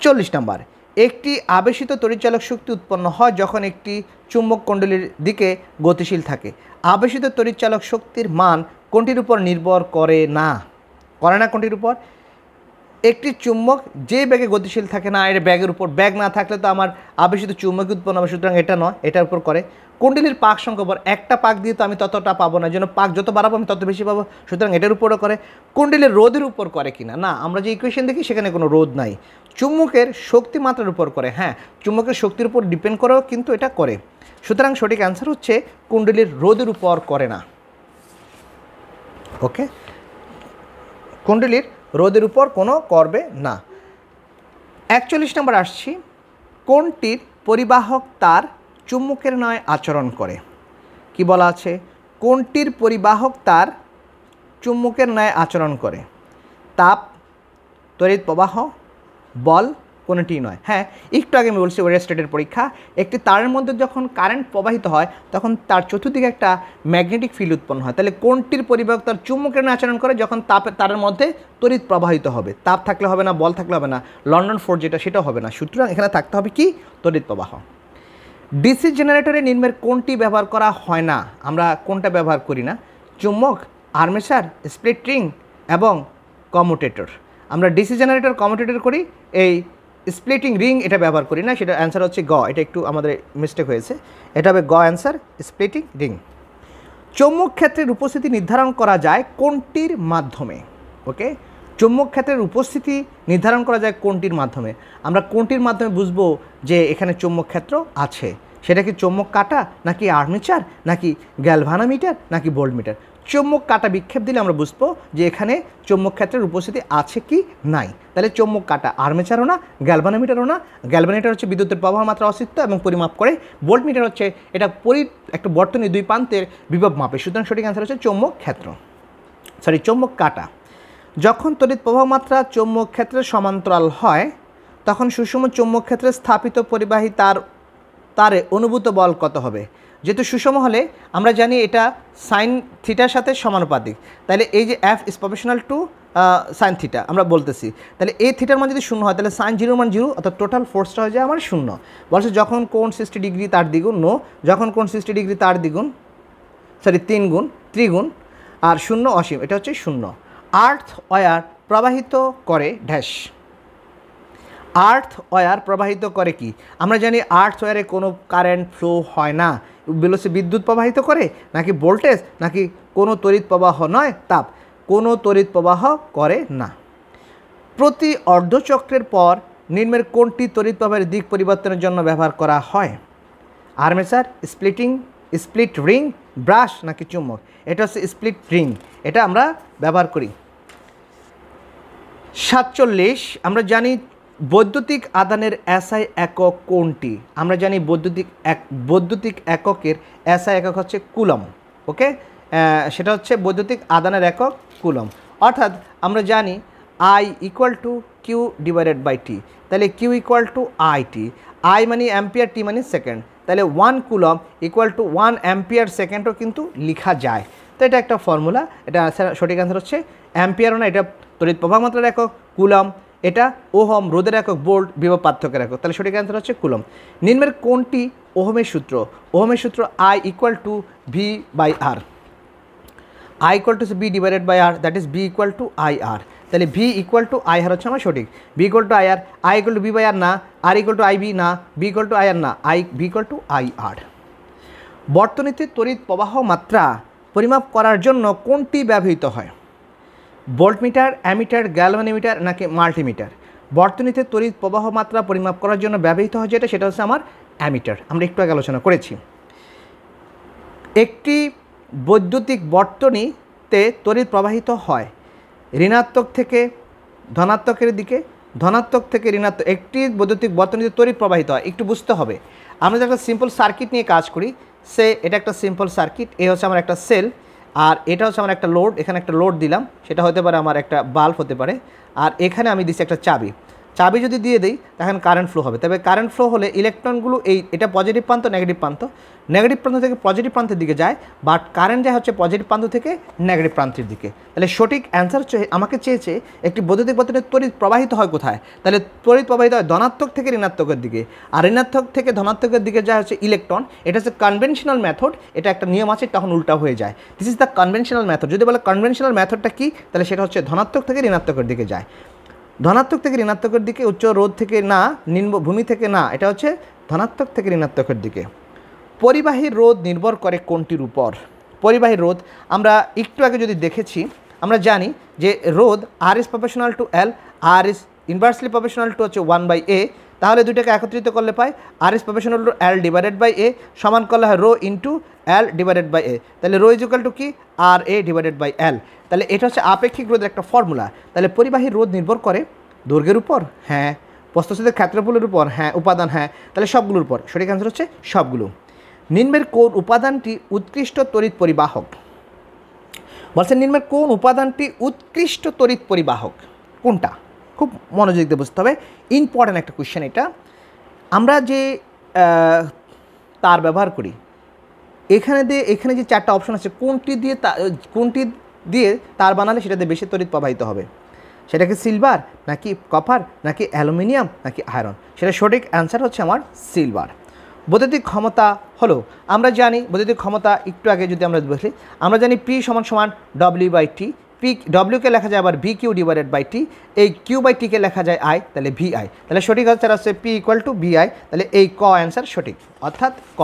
Speaker 1: 40 নম্বর, একটি আবেশিত তড়িৎচালক শক্তি উৎপন্ন হয় যখন একটি চুম্বক কুণ্ডলীর দিকে গতিশীল থাকে। আবেশিত তড়িৎচালক শক্তির মান কোনটির উপর নির্ভর করে না? কোনটির উপর? একটি চুম্বক যে ব্যাগে গতিশীল থাকে না, এর ব্যাগের উপর, ব্যাগ না থাকলে তো আমার আবেশিত চুম্বক উৎপন্ন হবে, সুতরাং এটা নয়, এটার উপর করে। কুণ্ডলীর পাক সংখ্যা, একটা পাক দিয়ে তো আমি ততটা পাবো না, যেন পাক যত বাড়াবো আমি তত বেশি পাবো, সুতরাং এটার উপরও করে। কুণ্ডলীর রোধের উপর করে কিনা, না, আমরা যে ইকুয়েশন দেখি সেখানে কোনো রোধ নাই। চুম্বকের শক্তি মাত্রার উপর করে, হ্যাঁ, চুম্বকের শক্তির উপর ডিপেন্ড করেও কিন্তু এটা করে, সুতরাং সঠিক অ্যান্সার হচ্ছে কুণ্ডলীর রোধের উপর করে না। ওকে, কুণ্ডলীর রোধের উপর কোনো করবে না। 41 নম্বর আসছি, কোনটির পরিবাহক তার চুম্বকের ন্যায় আচরণ করে? কি বলা আছে? কোনটির পরিবাহক তার চুম্বকের ন্যায় আচরণ করে? তাপ, তড়িৎ প্রবাহ, বল, কোনোটি নয়। হ্যাঁ, একটু আগে আমি বলছি ওয়েস্টেডের পরীক্ষা, একটি তারের মধ্যে যখন কারেন্ট প্রবাহিত হয় তখন তার চতুর্দিকে একটা ম্যাগনেটিক ফিল্ড উৎপন্ন হয়। তাহলে কোনটির পরিবাহক তার চুম্বকের ন্যায় আচরণ করে? যখন তারের মধ্যে তড়িৎ প্রবাহিত হবে। তাপ থাকলে হবে না, বল থাকলে হবে না, লন্ডন ফোর্স যেটা সেটাও হবে না, সুতরাং এখানে থাকতে হবে কি? তড়িৎ প্রবাহ। ডিসি জেনারেটরে নিম্নের কোনটি ব্যবহার করা হয় না? আমরা কোনটা ব্যবহার করি না? চুম্বক, আর্মেচার, স্প্লিট রিং এবং কমিউটেটর। আমরা ডিসি জেনারেটর কমিউটেটর করি, এই স্প্লিটিং রিং এটা ব্যবহার করি না, সেটা অ্যান্সার হচ্ছে গ। এটা একটু আমাদের মিস্টেক হয়েছে, এটা হবে গ অ্যান্সার, স্প্লিটিং রিং। চৌম্বক ক্ষেত্রের উপস্থিতি নির্ধারণ করা যায় কোনটির মাধ্যমে? ওকে, চৌম্বক ক্ষেত্রের উপস্থিতি নির্ধারণ করা যায় কোনটির মাধ্যমে? আমরা কোনটির মাধ্যমে বুঝবো যে এখানে চৌম্বক ক্ষেত্র আছে? সেটা কি চৌম্বক কাঁটা, নাকি আর্মেচার, নাকি গ্যালভানোমিটার, নাকি ভোল্টমিটার? চৌম্বক কাঁটা বিক্ষেপ দিলে আমরা বুঝবো যে এখানে চৌম্বক ক্ষেত্রের উপস্থিতি আছে কি নাই। তাহলে চৌম্বক কাঁটা আর্মেচারও না, গ্যালভানোমিটারও না। গ্যালভানোমিটার হচ্ছে বিদ্যুতের প্রবাহ মাত্রা অস্তিত্ব এবং পরিমাপ করে। ভোল্টমিটার হচ্ছে এটা একটা বর্তনী দুই প্রান্তের বিভব মাপে। সুতরাং সঠিক অ্যান্সার হচ্ছে চৌম্বক ক্ষেত্র, চৌম্বক কাঁটা। যখন তড়িৎ প্রবাহ মাত্রা চৌম্বক ক্ষেত্রের সমান্তরাল হয় তখন সুষম চৌম্বক ক্ষেত্রে স্থাপিত পরিবাহী তারে অনুভূত বল কত হবে? যেহেতু সুষম হলে আমরা জানি এটা সাইন থিটার সাথে সমানুপাতিক, তাহলে এই যে F is proportional two sine theta আমরা বলতেছি, তাহলে এই থিটার মান যদি শূন্য হয় তাহলে সাইন জিরোর মান জিরো, অর্থাৎ টোটাল ফোর্সটা হয়ে যায় আমার শূন্য। বলছে যখন কোণ 60 ডিগ্রি তার দ্বিগুণ, নো। যখন কোণ 60 ডিগ্রি তার দ্বিগুণ, তিন গুণ, ত্রিগুণ, আর শূন্য অসীম, এটা হচ্ছে শূন্য। আর্থ ওয়্যার প্রবাহিত করে ড্যাশ। আর্থ ওয়্যার প্রবাহিত করে কি? আমরা জানি আর্থ ওয়্যারে কোনো কারেন্ট ফ্লো হয় না। বলেছে বিদ্যুৎ প্রবাহিত করে, নাকি ভোল্টেজ, নাকি কোনো তড়িৎ প্রবাহ নয় তাপ? কোনো তড়িৎ প্রবাহ করে না। প্রতি অর্ধচক্রের পর নিম্নের কোনটি তড়িৎ প্রবাহের দিক পরিবর্তনের জন্য ব্যবহার করা হয়? আর্মেচার, স্প্লিট রিং, ব্রাশ, নাকি চুম্বক? এটা হচ্ছে স্প্লিট রিং, এটা আমরা ব্যবহার করি। 47 আমরা জানি বৈদ্যুতিক আদানের এসআই একক কোনটি? আমরা জানি বৈদ্যুতিক এককের এসআই একক হচ্ছে কুলম। ওকে, সেটা হচ্ছে বৈদ্যুতিক আদানের একক কুলম। অর্থাৎ আমরা জানি I equal to Q divided by T, তাহলে Q equal to I T. I মানে অ্যাম্পিয়ার, টি মানে সেকেন্ড, তাহলে 1 কুলম ইকুয়াল টু 1 অ্যাম্পিয়ার সেকেন্ডও কিন্তু লেখা যায়। তো এটা একটা ফর্মুলা, এটা সঠিক অ্যান্সার হচ্ছে অ্যাম্পিয়ারও না, এটা তড়িৎ প্রবাহ মাত্রার একক কুলম, এটা ওহম রোধের একক, ভোল্ট বিভব পার্থক্যের একক, তাহলে সঠিক অ্যান্সার হচ্ছে কুলম। নিম্নের কোনটি ওহমের সূত্র? ওহমের সূত্র I equal to V by R. I equal to V divided by R, that is V equal to I R. তাহলে V equal to I R হচ্ছে আমার সঠিক। V equal to I R, I equal to V by R না, R equal to I V না, V equal to I R না, V equal to I R. বর্তনীতে তড়িৎ প্রবাহ মাত্রা পরিমাপ করার জন্য কোনটি ব্যবহৃত হয়? ভোল্টমিটার, অ্যামিটার, গ্যালভানোমিটার, নাকি মাল্টিমিটার? বর্তনীতে তড়িৎ প্রবাহ মাত্রা পরিমাপ করার জন্য ব্যবহৃত হয় যেটা, সেটা হচ্ছে আমার অ্যামিটার। আমরা একটু আগে আলোচনা করেছি। একটি বৈদ্যুতিক বর্তনীতে তড়িৎ প্রবাহিত হয় ঋণাত্মক থেকে ধনাত্মকের দিকে, ধনাত্মক থেকে ঋণাত্মক। একটি বৈদ্যুতিক বর্তনীতে তড়িৎ প্রবাহিত হয়, একটু বুঝতে হবে। আমরা একটা সিম্পল সার্কিট নিয়ে কাজ করি, এটা একটা সিম্পল সার্কিট, এ হচ্ছে আমার একটা সেল, আর এটা হচ্ছে আমার একটা লোড। এখানে একটা লোড দিলাম, সেটা হতে পারে আমার একটা বাল্ব হতে পারে, আর এখানে আমি দিচ্ছি একটা চাবি যদি দিয়ে দিই তখন কারেন্ট ফ্লো হবে। তবে কারেন্ট ফ্লো হলে ইলেকট্রনগুলো এটা পজিটিভ প্রান্ত, নেগেটিভ প্রান্ত থেকে পজিটিভ প্রান্তের দিকে যায়, বাট কারেন্ট যায় হচ্ছে পজিটিভ প্রান্ত থেকে নেগেটিভ প্রান্তের দিকে। তাহলে সঠিক অ্যান্সার হচ্ছে আমাকে চেয়েছে একটি বৈদ্যুতিক বর্তনীর তড়িৎ প্রবাহিত হয় কোথায়? তাহলে তড়িৎ প্রবাহিত হয় ধনাত্মক থেকে ঋণাত্মকের দিকে, আর ঋণাত্মক থেকে ধনাত্মকের দিকে যায় হচ্ছে ইলেকট্রন। এটা হচ্ছে কনভেনশনাল মেথড, এটা একটা নিয়ম আছে, তখন উল্টা হয়ে যায়। This is the conventional method. যদি বলে কনভেনশনাল মেথডটা কী, তাহলে সেটা হচ্ছে ধনাত্মক থেকে ঋণাত্মকের দিকে যায়। ধনাত্মক থেকে ঋণাত্মকের দিকে, উচ্চ রোধ থেকে না, নিম্ন ভূমি থেকে না, এটা হচ্ছে ধনাত্মক থেকে ঋণাত্মকের দিকে। পরিবাহী রোধ নির্ভর করে কোনটির উপর? পরিবাহী রোধ আমরা একটু আগে যদি দেখেছি, আমরা জানি যে রোধ R is proportional to L, R is inversely proportional to হচ্ছে 1/a। তাহলে দুইটাকে একত্রিত করলে পাই R is proportional to L divided by A, সমান করলে হয় rho into L divided by A. তাহলে রো ইজ ইকুয়াল টু কি? R A divided by L. তাহলে এটা হচ্ছে আপেক্ষিক রোধের একটা ফর্মুলা। তাহলে পরিবাহী রোধ নির্ভর করে দৈর্ঘ্যের উপর, হ্যাঁ। প্রস্থচ্ছেদের ক্ষেত্রফলের উপর, হ্যাঁ। উপাদান, হ্যাঁ। তাহলে সবগুলোর উপর। সঠিক অ্যান্সার হচ্ছে সবগুলো। নিম্নের কোন উপাদানটি উৎকৃষ্ট তড়িৎ পরিবাহক? বলছেন নিম্নের কোন উপাদানটি উৎকৃষ্ট তড়িৎ পরিবাহক? কোনটা? খুব মনোযোগ দিয়ে বুঝতে হবে, ইম্পর্ট্যান্ট একটা কোয়েশ্চেন এটা। আমরা যে তার ব্যবহার করি, এখানে যে চারটা অপশন আছে, কোনটি দিয়ে তার বানালে সেটাতে বেশি তড়িৎ প্রবাহিত হবে? সেটা কি সিলভার, নাকি কপার, নাকি অ্যালুমিনিয়াম, নাকি আয়রন? সেটা সঠিক অ্যান্সার হচ্ছে আমার সিলভার। বৈদ্যুতিক ক্ষমতা হলো, আমরা জানি বৈদ্যুতিক ক্ষমতা একটু আগে যদি আমরা বলি, আমরা জানি পি সমান সমান ডব্লিউ বাই টি। পি ডব্লিউকে লেখা যায় আবার ভি কিউ ডিভাইডেড বাই টি, এই কিউ বাই টিকে লেখা যায় আই, তাহলে ভি আই, তাহলে সঠিক আনসার আছে P equal to V I, তাহলে এই ক অ্যান্সার সঠিক, অর্থাৎ ক।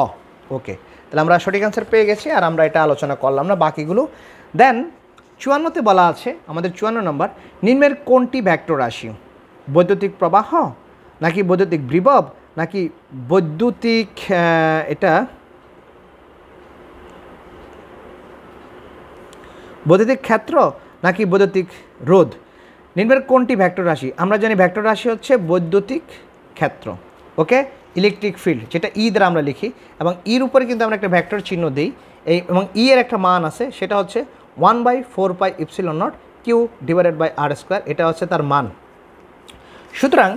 Speaker 1: ওকে, তাহলে আমরা সঠিক অ্যান্সার পেয়ে গেছি, আর আমরা এটা আলোচনা করলাম না বাকিগুলো। দেন 54তে বলা আছে আমাদের 54 নম্বর, নিম্নের কোনটি ভেক্টর রাশি? বৈদ্যুতিক প্রবাহ, নাকি বৈদ্যুতিক বিভব, নাকি বৈদ্যুতিক এটা বৈদ্যুতিক ক্ষেত্র, নাকি বৈদ্যুতিক রোধ? নিম্নের কোনটি ভেক্টর রাশি? আমরা জানি ভেক্টর রাশি হচ্ছে বৈদ্যুতিক ক্ষেত্র, ওকে, ইলেকট্রিক ফিল্ড, যেটা ই দ্বারা আমরা লিখি, এবং ইর উপরে কিন্তু আমরা একটা ভেক্টর চিহ্ন দিই, এই এবং ই এর একটা মান আছে, সেটা হচ্ছে 1/4πε0 Q divided by R square, এটা হচ্ছে তার মান। সুতরাং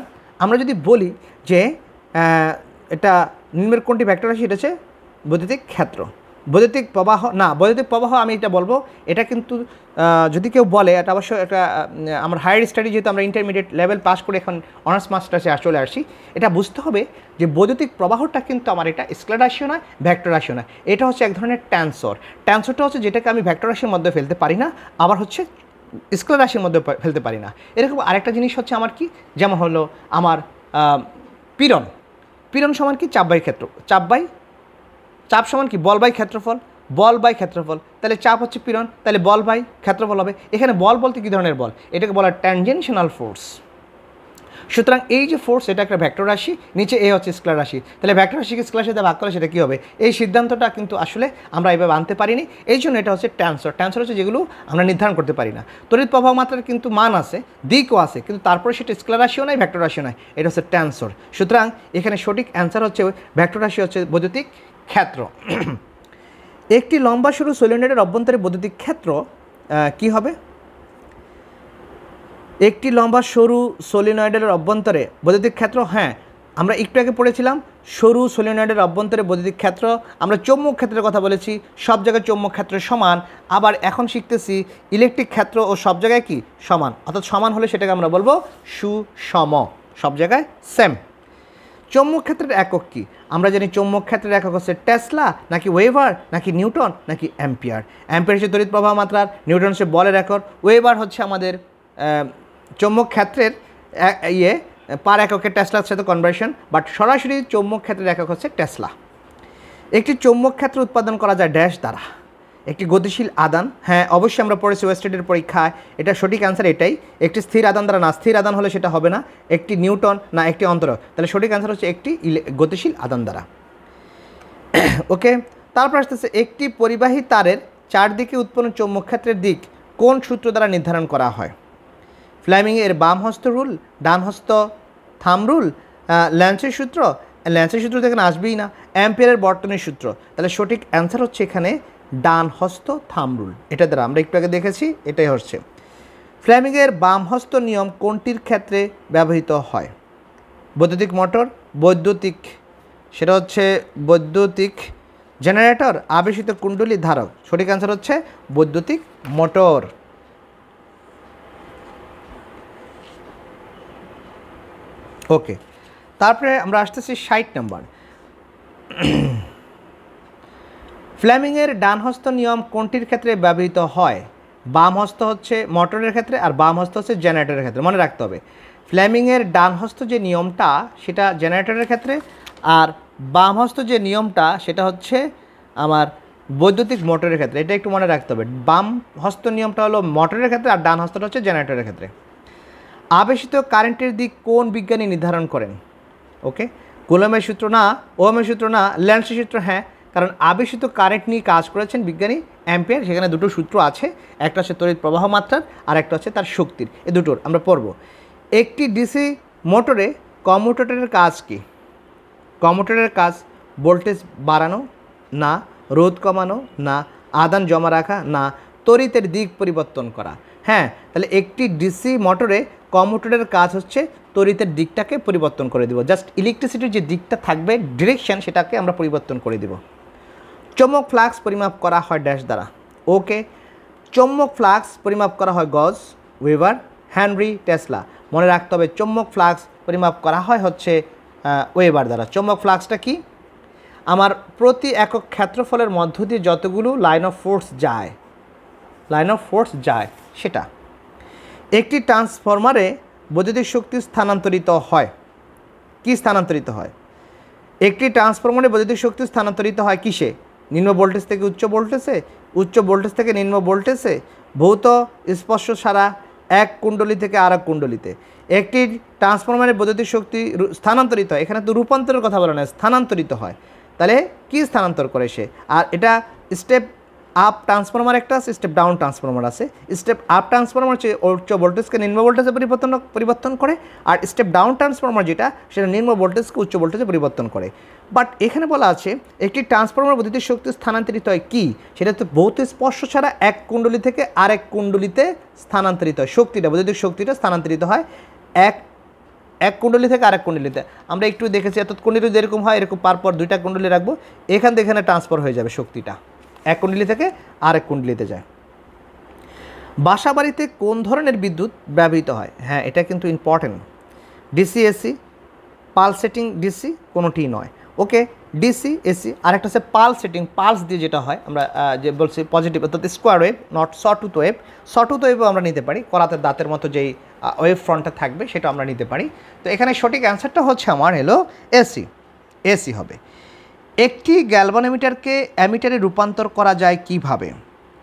Speaker 1: আমরা যদি বলি যে এটা নিম্নের কোনটি ভেক্টর রাশি, এটা হচ্ছে বৈদ্যুতিক ক্ষেত্র। বৈদ্যুতিক প্রবাহ না, বৈদ্যুতিক প্রবাহ আমি এটা বলবো, এটা কিন্তু যদি কেউ বলে, এটা অবশ্য এটা আমার হায়ার স্টাডি, যেহেতু আমরা ইন্টারমিডিয়েট লেভেল পাস করে এখন অনার্স মাস্টার্সে চলে আসছি, এটা বুঝতে হবে যে বৈদ্যুতিক প্রবাহটা কিন্তু আমার এটা স্কেলার রাশিও নয়, ভেক্টর রাশিও নয়, এটা হচ্ছে এক ধরনের ট্যান্সর। ট্যান্সরটা হচ্ছে যেটাকে আমি ভেক্টর রাশির মধ্যে ফেলতে পারি না, আবার হচ্ছে স্কেলার রাশির মধ্যে ফেলতে পারি না। এরকম আরেকটা জিনিস হচ্ছে আমার কি, যেমন হলো আমার পীড়ন। পীড়ন সমান কি? চাপ বাই ক্ষেত্র। চাপ সমান কি? বল বাই ক্ষেত্রফল। বল বাই ক্ষেত্রফল, তাহলে চাপ হচ্ছে পীড়ন, তাহলে বল বাই ক্ষেত্রফল হবে। এখানে বল বলতে কী ধরনের বল? এটাকে বলা ট্যানজেনশনাল ফোর্স। সুতরাং এই যে ফোর্স, এটা একটা ভেক্টর রাশি, নিচে এ হচ্ছে স্কেলার রাশি, তাহলে ভেক্টর রাশিকে স্কেলার সাথে ভাগ করলে সেটা কী হবে? এই সিদ্ধান্তটা কিন্তু আসলে আমরা এভাবে আনতে পারিনি, এই জন্য এটা হচ্ছে ট্যান্সর। ট্যান্সর হচ্ছে যেগুলো আমরা নির্ধারণ করতে পারি না। তড়িৎ প্রবাহ মাত্রার কিন্তু মান আছে, দিকও আছে, কিন্তু তারপরে সেটা স্কেলার রাশিও নয়, ভেক্টর রাশিও নয়, এটা হচ্ছে ট্যান্সর। সুতরাং এখানে সঠিক অ্যান্সার হচ্ছে ভেক্টর রাশি হচ্ছে বৈদ্যুতিক ক্ষেত্র। একটি লম্বা সরু সলিনয়েডের অভ্যন্তরে বৈদ্যুতিক ক্ষেত্র কি হবে? একটি লম্বা সরু সলিনয়েডের অভ্যন্তরে বৈদ্যুতিক ক্ষেত্র, হ্যাঁ আমরা একটু আগে পড়েছিলাম সরু সলিনয়েডের অভ্যন্তরে বৈদ্যুতিক ক্ষেত্র, আমরা চৌম্বক ক্ষেত্রের কথা বলেছি, সব জায়গায় চৌম্বক ক্ষেত্র সমান। আবার এখন শিখতেছি ইলেকট্রিক ক্ষেত্র ও সব জায়গায় কি সমান, অর্থাৎ সমান হলে সেটাকে আমরা বলবো সুষম, সব জায়গায় সেম। চৌম্বক ক্ষেত্রের একক কি? আমরা জানি চৌম্বক ক্ষেত্রের একক হচ্ছে টেসলা, নাকি ওয়েভার, নাকি নিউটন, নাকি অ্যাম্পিয়ার। অ্যাম্পিয়ার হচ্ছে তড়িৎ প্রবাহ মাত্রার, নিউটন হচ্ছে বলের একক, ওয়েভার হচ্ছে আমাদের চৌম্বক ক্ষেত্রের পার এককের টেসলার সাথে কনভার্সন, বাট সরাসরি চৌম্বক ক্ষেত্রের একক হচ্ছে টেসলা। একটি চৌম্বক ক্ষেত্র উৎপাদন করা যায় ড্যাশ দ্বারা। একটি গতিশীল আদান, হ্যাঁ অবশ্যই আমরা পড়েছি ওয়েস্টেডের পরীক্ষায়, এটা সঠিক অ্যান্সার এটাই। একটি স্থির আদান দ্বারা না, স্থির আদান হলে সেটা হবে না। একটি নিউটন না একটি অন্তরক, তাহলে সঠিক অ্যান্সার হচ্ছে একটি গতিশীল আদান দ্বারা। ওকে, তারপর আসতেছে একটি পরিবাহী তারের চারদিকে উৎপন্ন চৌম্বক ক্ষেত্রের দিক কোন সূত্র দ্বারা নির্ধারণ করা হয়? ফ্লেমিংয়ের বাম হস্ত রুল, ডান হস্ত থাম রুল, ল্যান্সের সূত্র, ল্যান্সের সূত্র তো এখানে আসবেই না, অ্যাম্পিয়ারের বর্তনীর সূত্র, তাহলে সঠিক অ্যান্সার হচ্ছে এখানে ডান হস্ত থাম রুল। এটা দ্বারা আমরা একটু আগে দেখেছি, এটাই হচ্ছে। ফ্লেমিংয়ের বাম হস্ত নিয়ম কোনটির ক্ষেত্রে ব্যবহৃত হয়? বৈদ্যুতিক মোটর, বৈদ্যুতিক, সেটা হচ্ছে বৈদ্যুতিক জেনারেটর, আবেশিত কুণ্ডলী, ধারক। সঠিক অ্যান্সার হচ্ছে বৈদ্যুতিক মোটর। ওকে, তারপরে আমরা আসতেছি 60 নম্বর। ফ্লেমিংয়ের ডান হস্ত নিয়ম কোনটির ক্ষেত্রে ব্যবহৃত হয়? বাম হস্ত হচ্ছে মোটরের ক্ষেত্রে, আর বাম হস্ত হচ্ছে জেনারেটরের ক্ষেত্রে, মনে রাখতে হবে। ফ্লেমিংয়ের ডান হস্ত যে নিয়মটা সেটা জেনারেটরের ক্ষেত্রে, আর বাম হস্ত যে নিয়মটা সেটা হচ্ছে আমার বৈদ্যুতিক মোটরের ক্ষেত্রে, এটা একটু মনে রাখতে হবে। বাম হস্ত নিয়মটা হলো মোটরের ক্ষেত্রে, আর ডান হস্তটা হচ্ছে জেনারেটরের ক্ষেত্রে। আবেশিত কারেন্টের দিক কোন বিজ্ঞানী নির্ধারণ করেন? ওকে, কুলম্বের সূত্র না, ওহমের সূত্র না, ল্যান্সের সূত্র, হ্যাঁ কারণ আবেশিত কারেন্ট নিয়ে কাজ করেছেন বিজ্ঞানী অ্যাম্পিয়ার, সেখানে দুটো সূত্র আছে, একটা হচ্ছে তড়িৎ প্রবাহ মাত্রার, আর একটা হচ্ছে তার শক্তির, এই দুটোর আমরা পড়ব। একটি ডিসি মোটরে কমিউটেটরের কাজ কি? কমিউটেটরের কাজ ভোল্টেজ বাড়ানো না, রোধ কমানো না, আদান জমা রাখা না, তড়িতের দিক পরিবর্তন করা। হ্যাঁ, তাহলে একটি ডিসি মোটরে কমিউটেটরের কাজ হচ্ছে তড়িতের দিকটাকে পরিবর্তন করে দেব, জাস্ট ইলেকট্রিসিটির যে দিকটা থাকবে ডিরেকশন, সেটাকে আমরা পরিবর্তন করে দেব। চৌম্বক ফ্লাক্স পরিমাপ করা হয় ড্যাশ দ্বারা। ওকে, চৌম্বক ফ্লাক্স পরিমাপ করা হয় গজ, ওয়েভার, হেনরি, টেসলা। মনে রাখতে হবে চৌম্বক ফ্লাক্স পরিমাপ করা হয় হচ্ছে ওয়েভার দ্বারা। চৌম্বক ফ্লাক্সটা কি? আমার প্রতি একক ক্ষেত্রফলের মধ্য দিয়ে যতগুলো লাইন অফ ফোর্স যায়, সেটা। একটি ট্রান্সফরমারে বৈদ্যুতিক শক্তি স্থানান্তরিত হয়। কি স্থানান্তরিত হয়? একটি ট্রান্সফরমারে বৈদ্যুতিক শক্তি স্থানান্তরিত হয় কিসে? নিম্ন ভোল্টেজ থেকে উচ্চ ভোল্টেজে, উচ্চ ভোল্টেজ থেকে নিম্ন ভোল্টেজে, ভৌত স্পর্শ ছাড়া এক কুণ্ডলী থেকে আরেক কুণ্ডলীতে। একটি ট্রান্সফরমারে বৈদ্যুতিক শক্তি স্থানান্তরিত হয়, এখানে তো রূপান্তরের কথা বলা নয়, স্থানান্তরিত হয়। তাহলে কি স্থানান্তর করে সে? আর এটা স্টেপ আপ ট্রান্সফরমার একটা আছে, স্টেপ ডাউন ট্রান্সফরমার আছে। স্টেপ আপ ট্রান্সফরমার হচ্ছে উচ্চ ভোল্টেজকে নিম্ন ভোল্টেজে পরিবর্তন করে, আর স্টেপ ডাউন ট্রান্সফরমার যেটা সেটা নিম্ন ভোল্টেজকে উচ্চ ভোল্টেজে পরিবর্তন করে। বাট এখানে বলা আছে একটি ট্রান্সফরমার বৈদ্যুতিক শক্তি স্থানান্তরিত হয় কি? সেটা তো ভৌত স্পর্শ ছাড়া এক কুণ্ডলী থেকে আরেক কুণ্ডলীতে স্থানান্তরিত হয়। শক্তিটা, বৈদ্যুতিক শক্তিটা স্থানান্তরিত হয় এক কুণ্ডলী থেকে আরেক কুণ্ডলীতে। আমরা একটু দেখেছি এত কুণ্ডলী যেরকম হয় এরকম পরপর দুইটা কুণ্ডলী রাখবো, এখান থেকে এখানে ট্রান্সফার হয়ে যাবে শক্তিটা, এক কুণ্ডলী থেকে আরেক কুণ্ডলীতে যায়। বাসা বাড়িতে কোন ধরনের বিদ্যুৎ ব্যবহৃত হয়? হ্যাঁ, এটা কিন্তু important. DC, AC, pulsating DC কোনোটিই নয়। ওকে, ডিসি, এসি, আরেকটা হচ্ছে পালসেটিং, পালস দিয়ে যেটা হয় আমরা যে বলছি পজিটিভ অর্থাৎ স্কোয়ার ওয়েভ, নট সটুথ ওয়েভ। সটুথ ওয়েভও আমরা নিতে পারি, করাতের দাঁতের মতো যেই ওয়েভ ফ্রন্টটা থাকবে সেটা আমরা নিতে পারি। তো এখানে সঠিক অ্যান্সারটা হচ্ছে আমার হলো এসি, এসি হবে। একটি গ্যালভানোমিটারকে অ্যামিটারে রূপান্তর করা যায় কিভাবে?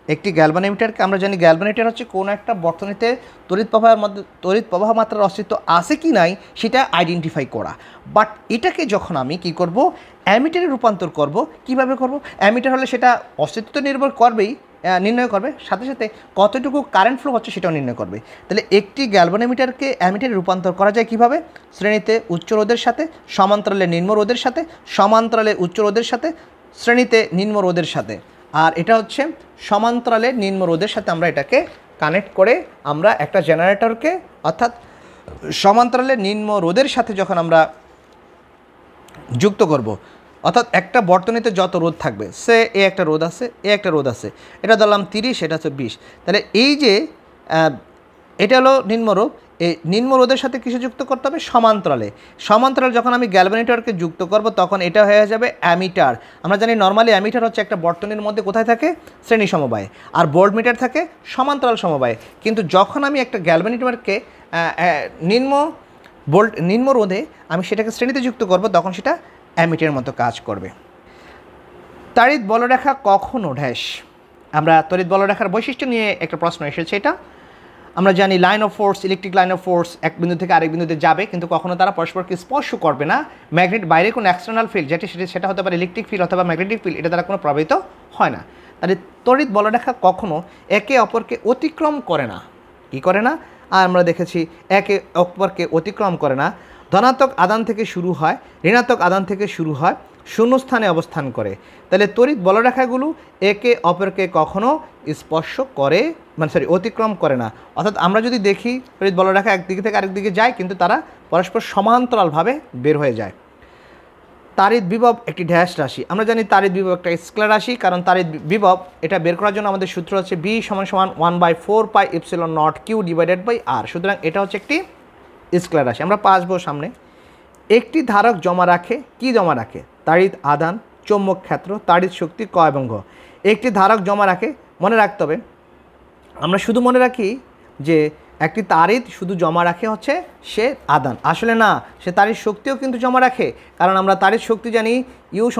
Speaker 1: একটি গ্যালভানোমিটারকে আমরা জানি গ্যালভানোমিটার হচ্ছে কোনো একটা বর্তনীতে তড়িৎ প্রবাহ মাত্রার অস্তিত্ব আছে কি নাই সেটা আইডেন্টিফাই করা। বাট এটাকে যখন আমি কি করব, অ্যামিটারে রূপান্তর করব, কিভাবে করব? অ্যামিটার হলে সেটা অস্তিত্ব নির্ভর করবেই, নির্ণয় করবে, সাথে সাথে কতটুকু কারেন্ট ফ্লো হচ্ছে সেটাও নির্ণয় করবে। তাহলে একটি গ্যালভানোমিটারকে অ্যামিটারে রূপান্তর করা যায় কিভাবে? শ্রেণীতে উচ্চ রোধের সাথে, সমান্তরালে নিম্ন রোধের সাথে, সমান্তরালে উচ্চ রোধের সাথে, শ্রেণীতে নিম্ন রোধের সাথে। আর এটা হচ্ছে সমান্তরালে নিম্ন রোধের সাথে আমরা এটাকে কানেক্ট করে আমরা একটা জেনারেটরকে, অর্থাৎ সমান্তরালে নিম্ন রোধের সাথে যখন আমরা যুক্ত করব, অর্থাৎ একটা বর্তনীতে যত রোধ থাকবে, সে এ একটা রোধ আছে, এ একটা রোধ আছে, এটা ধরলাম 30, এটা হচ্ছে 20। তাহলে এই যে এটা হলো নিম্ন রোধ, এই নিম্ন রোধের সাথে কিসে যুক্ত করতে হবে? সমান্তরালে। সমান্তরালে যখন আমি গ্যালভানোমিটারকে যুক্ত করব তখন এটা হয়ে যাবে অ্যামিটার। আমরা জানি নর্মালি অ্যামিটার হচ্ছে একটা বর্তনীর মধ্যে কোথায় থাকে? শ্রেণী সমবায়ে। আর ভোল্টমিটার থাকে সমান্তরাল সমবায়ে। কিন্তু যখন আমি একটা গ্যালভানোমিটারকে নিম্ন রোধে আমি সেটাকে শ্রেণীতে যুক্ত করব তখন সেটা অ্যামিটারের মতো কাজ করবে। তড়িৎ বলরেখা কখনো ড্যাশ। আমরা তড়িৎ বলরেখার বৈশিষ্ট্য নিয়ে একটা প্রশ্ন এসেছে। এটা আমরা জানি line of force, electric line of force এক বিন্দু থেকে আরেক বিন্দুতে যাবে, কিন্তু কখনো তারা পরস্পরকে স্পর্শ করবে না। ম্যাগনেট বাইরে কোনো এক্সটার্নাল ফিল্ড সেটা হতে পারে ইলেকট্রিক ফিল্ড অথবা ম্যাগনেটিক ফিল্ড, এটা দ্বারা কোনো প্রভাবিত হয় না। তাহলে তড়িৎ বলরেখা কখনো একে অপরকে অতিক্রম করে না। কী করে না? আর আমরা দেখেছি একে অপরকে অতিক্রম করে না। ধনাত্মক আদান থেকে শুরু হয়, ঋণাত্মক আদান থেকে শুরু হয়, শূন্যস্থানে অবস্থান করে। তাহলে তড়িৎ বলরেখাগুলো একে অপরকে কখনো স্পর্শ করে, অতিক্রম করে না। অর্থাৎ আমরা যদি দেখি তড়িৎ বলরেখা একদিকে থেকে আরেক দিকে যায়, কিন্তু তারা পরস্পর সমান্তরালভাবে বের হয়ে যায়। তাড়িৎ বিভব একটি ড্যাশ রাশি। আমরা জানি তাড়িৎ বিভব একটা স্কেলার রাশি, কারণ তাড়িৎ বিভব এটা বের করার জন্য আমাদের সূত্র হচ্ছে B = 1/4πε0Q/R। সুতরাং এটা হচ্ছে একটি স্কেলার রাশি। আমরা আসবো সামনে। একটি ধারক জমা রাখে, কি জমা রাখে? তাড়িৎ আধান, চৌম্বক ক্ষেত্র, তাড়িৎ শক্তি ক এবং ঘ। একটি ধারক জমা রাখে, মনে রাখতে হবে, আমরা শুধু মনে রাখি যে একটি তাড়িৎ শুধু জমা রাখে হচ্ছে সে আদান, আসলে না, সে তাড়িৎ শক্তিও কিন্তু জমা রাখে। কারণ আমরা তাড়িৎ শক্তি জানি U =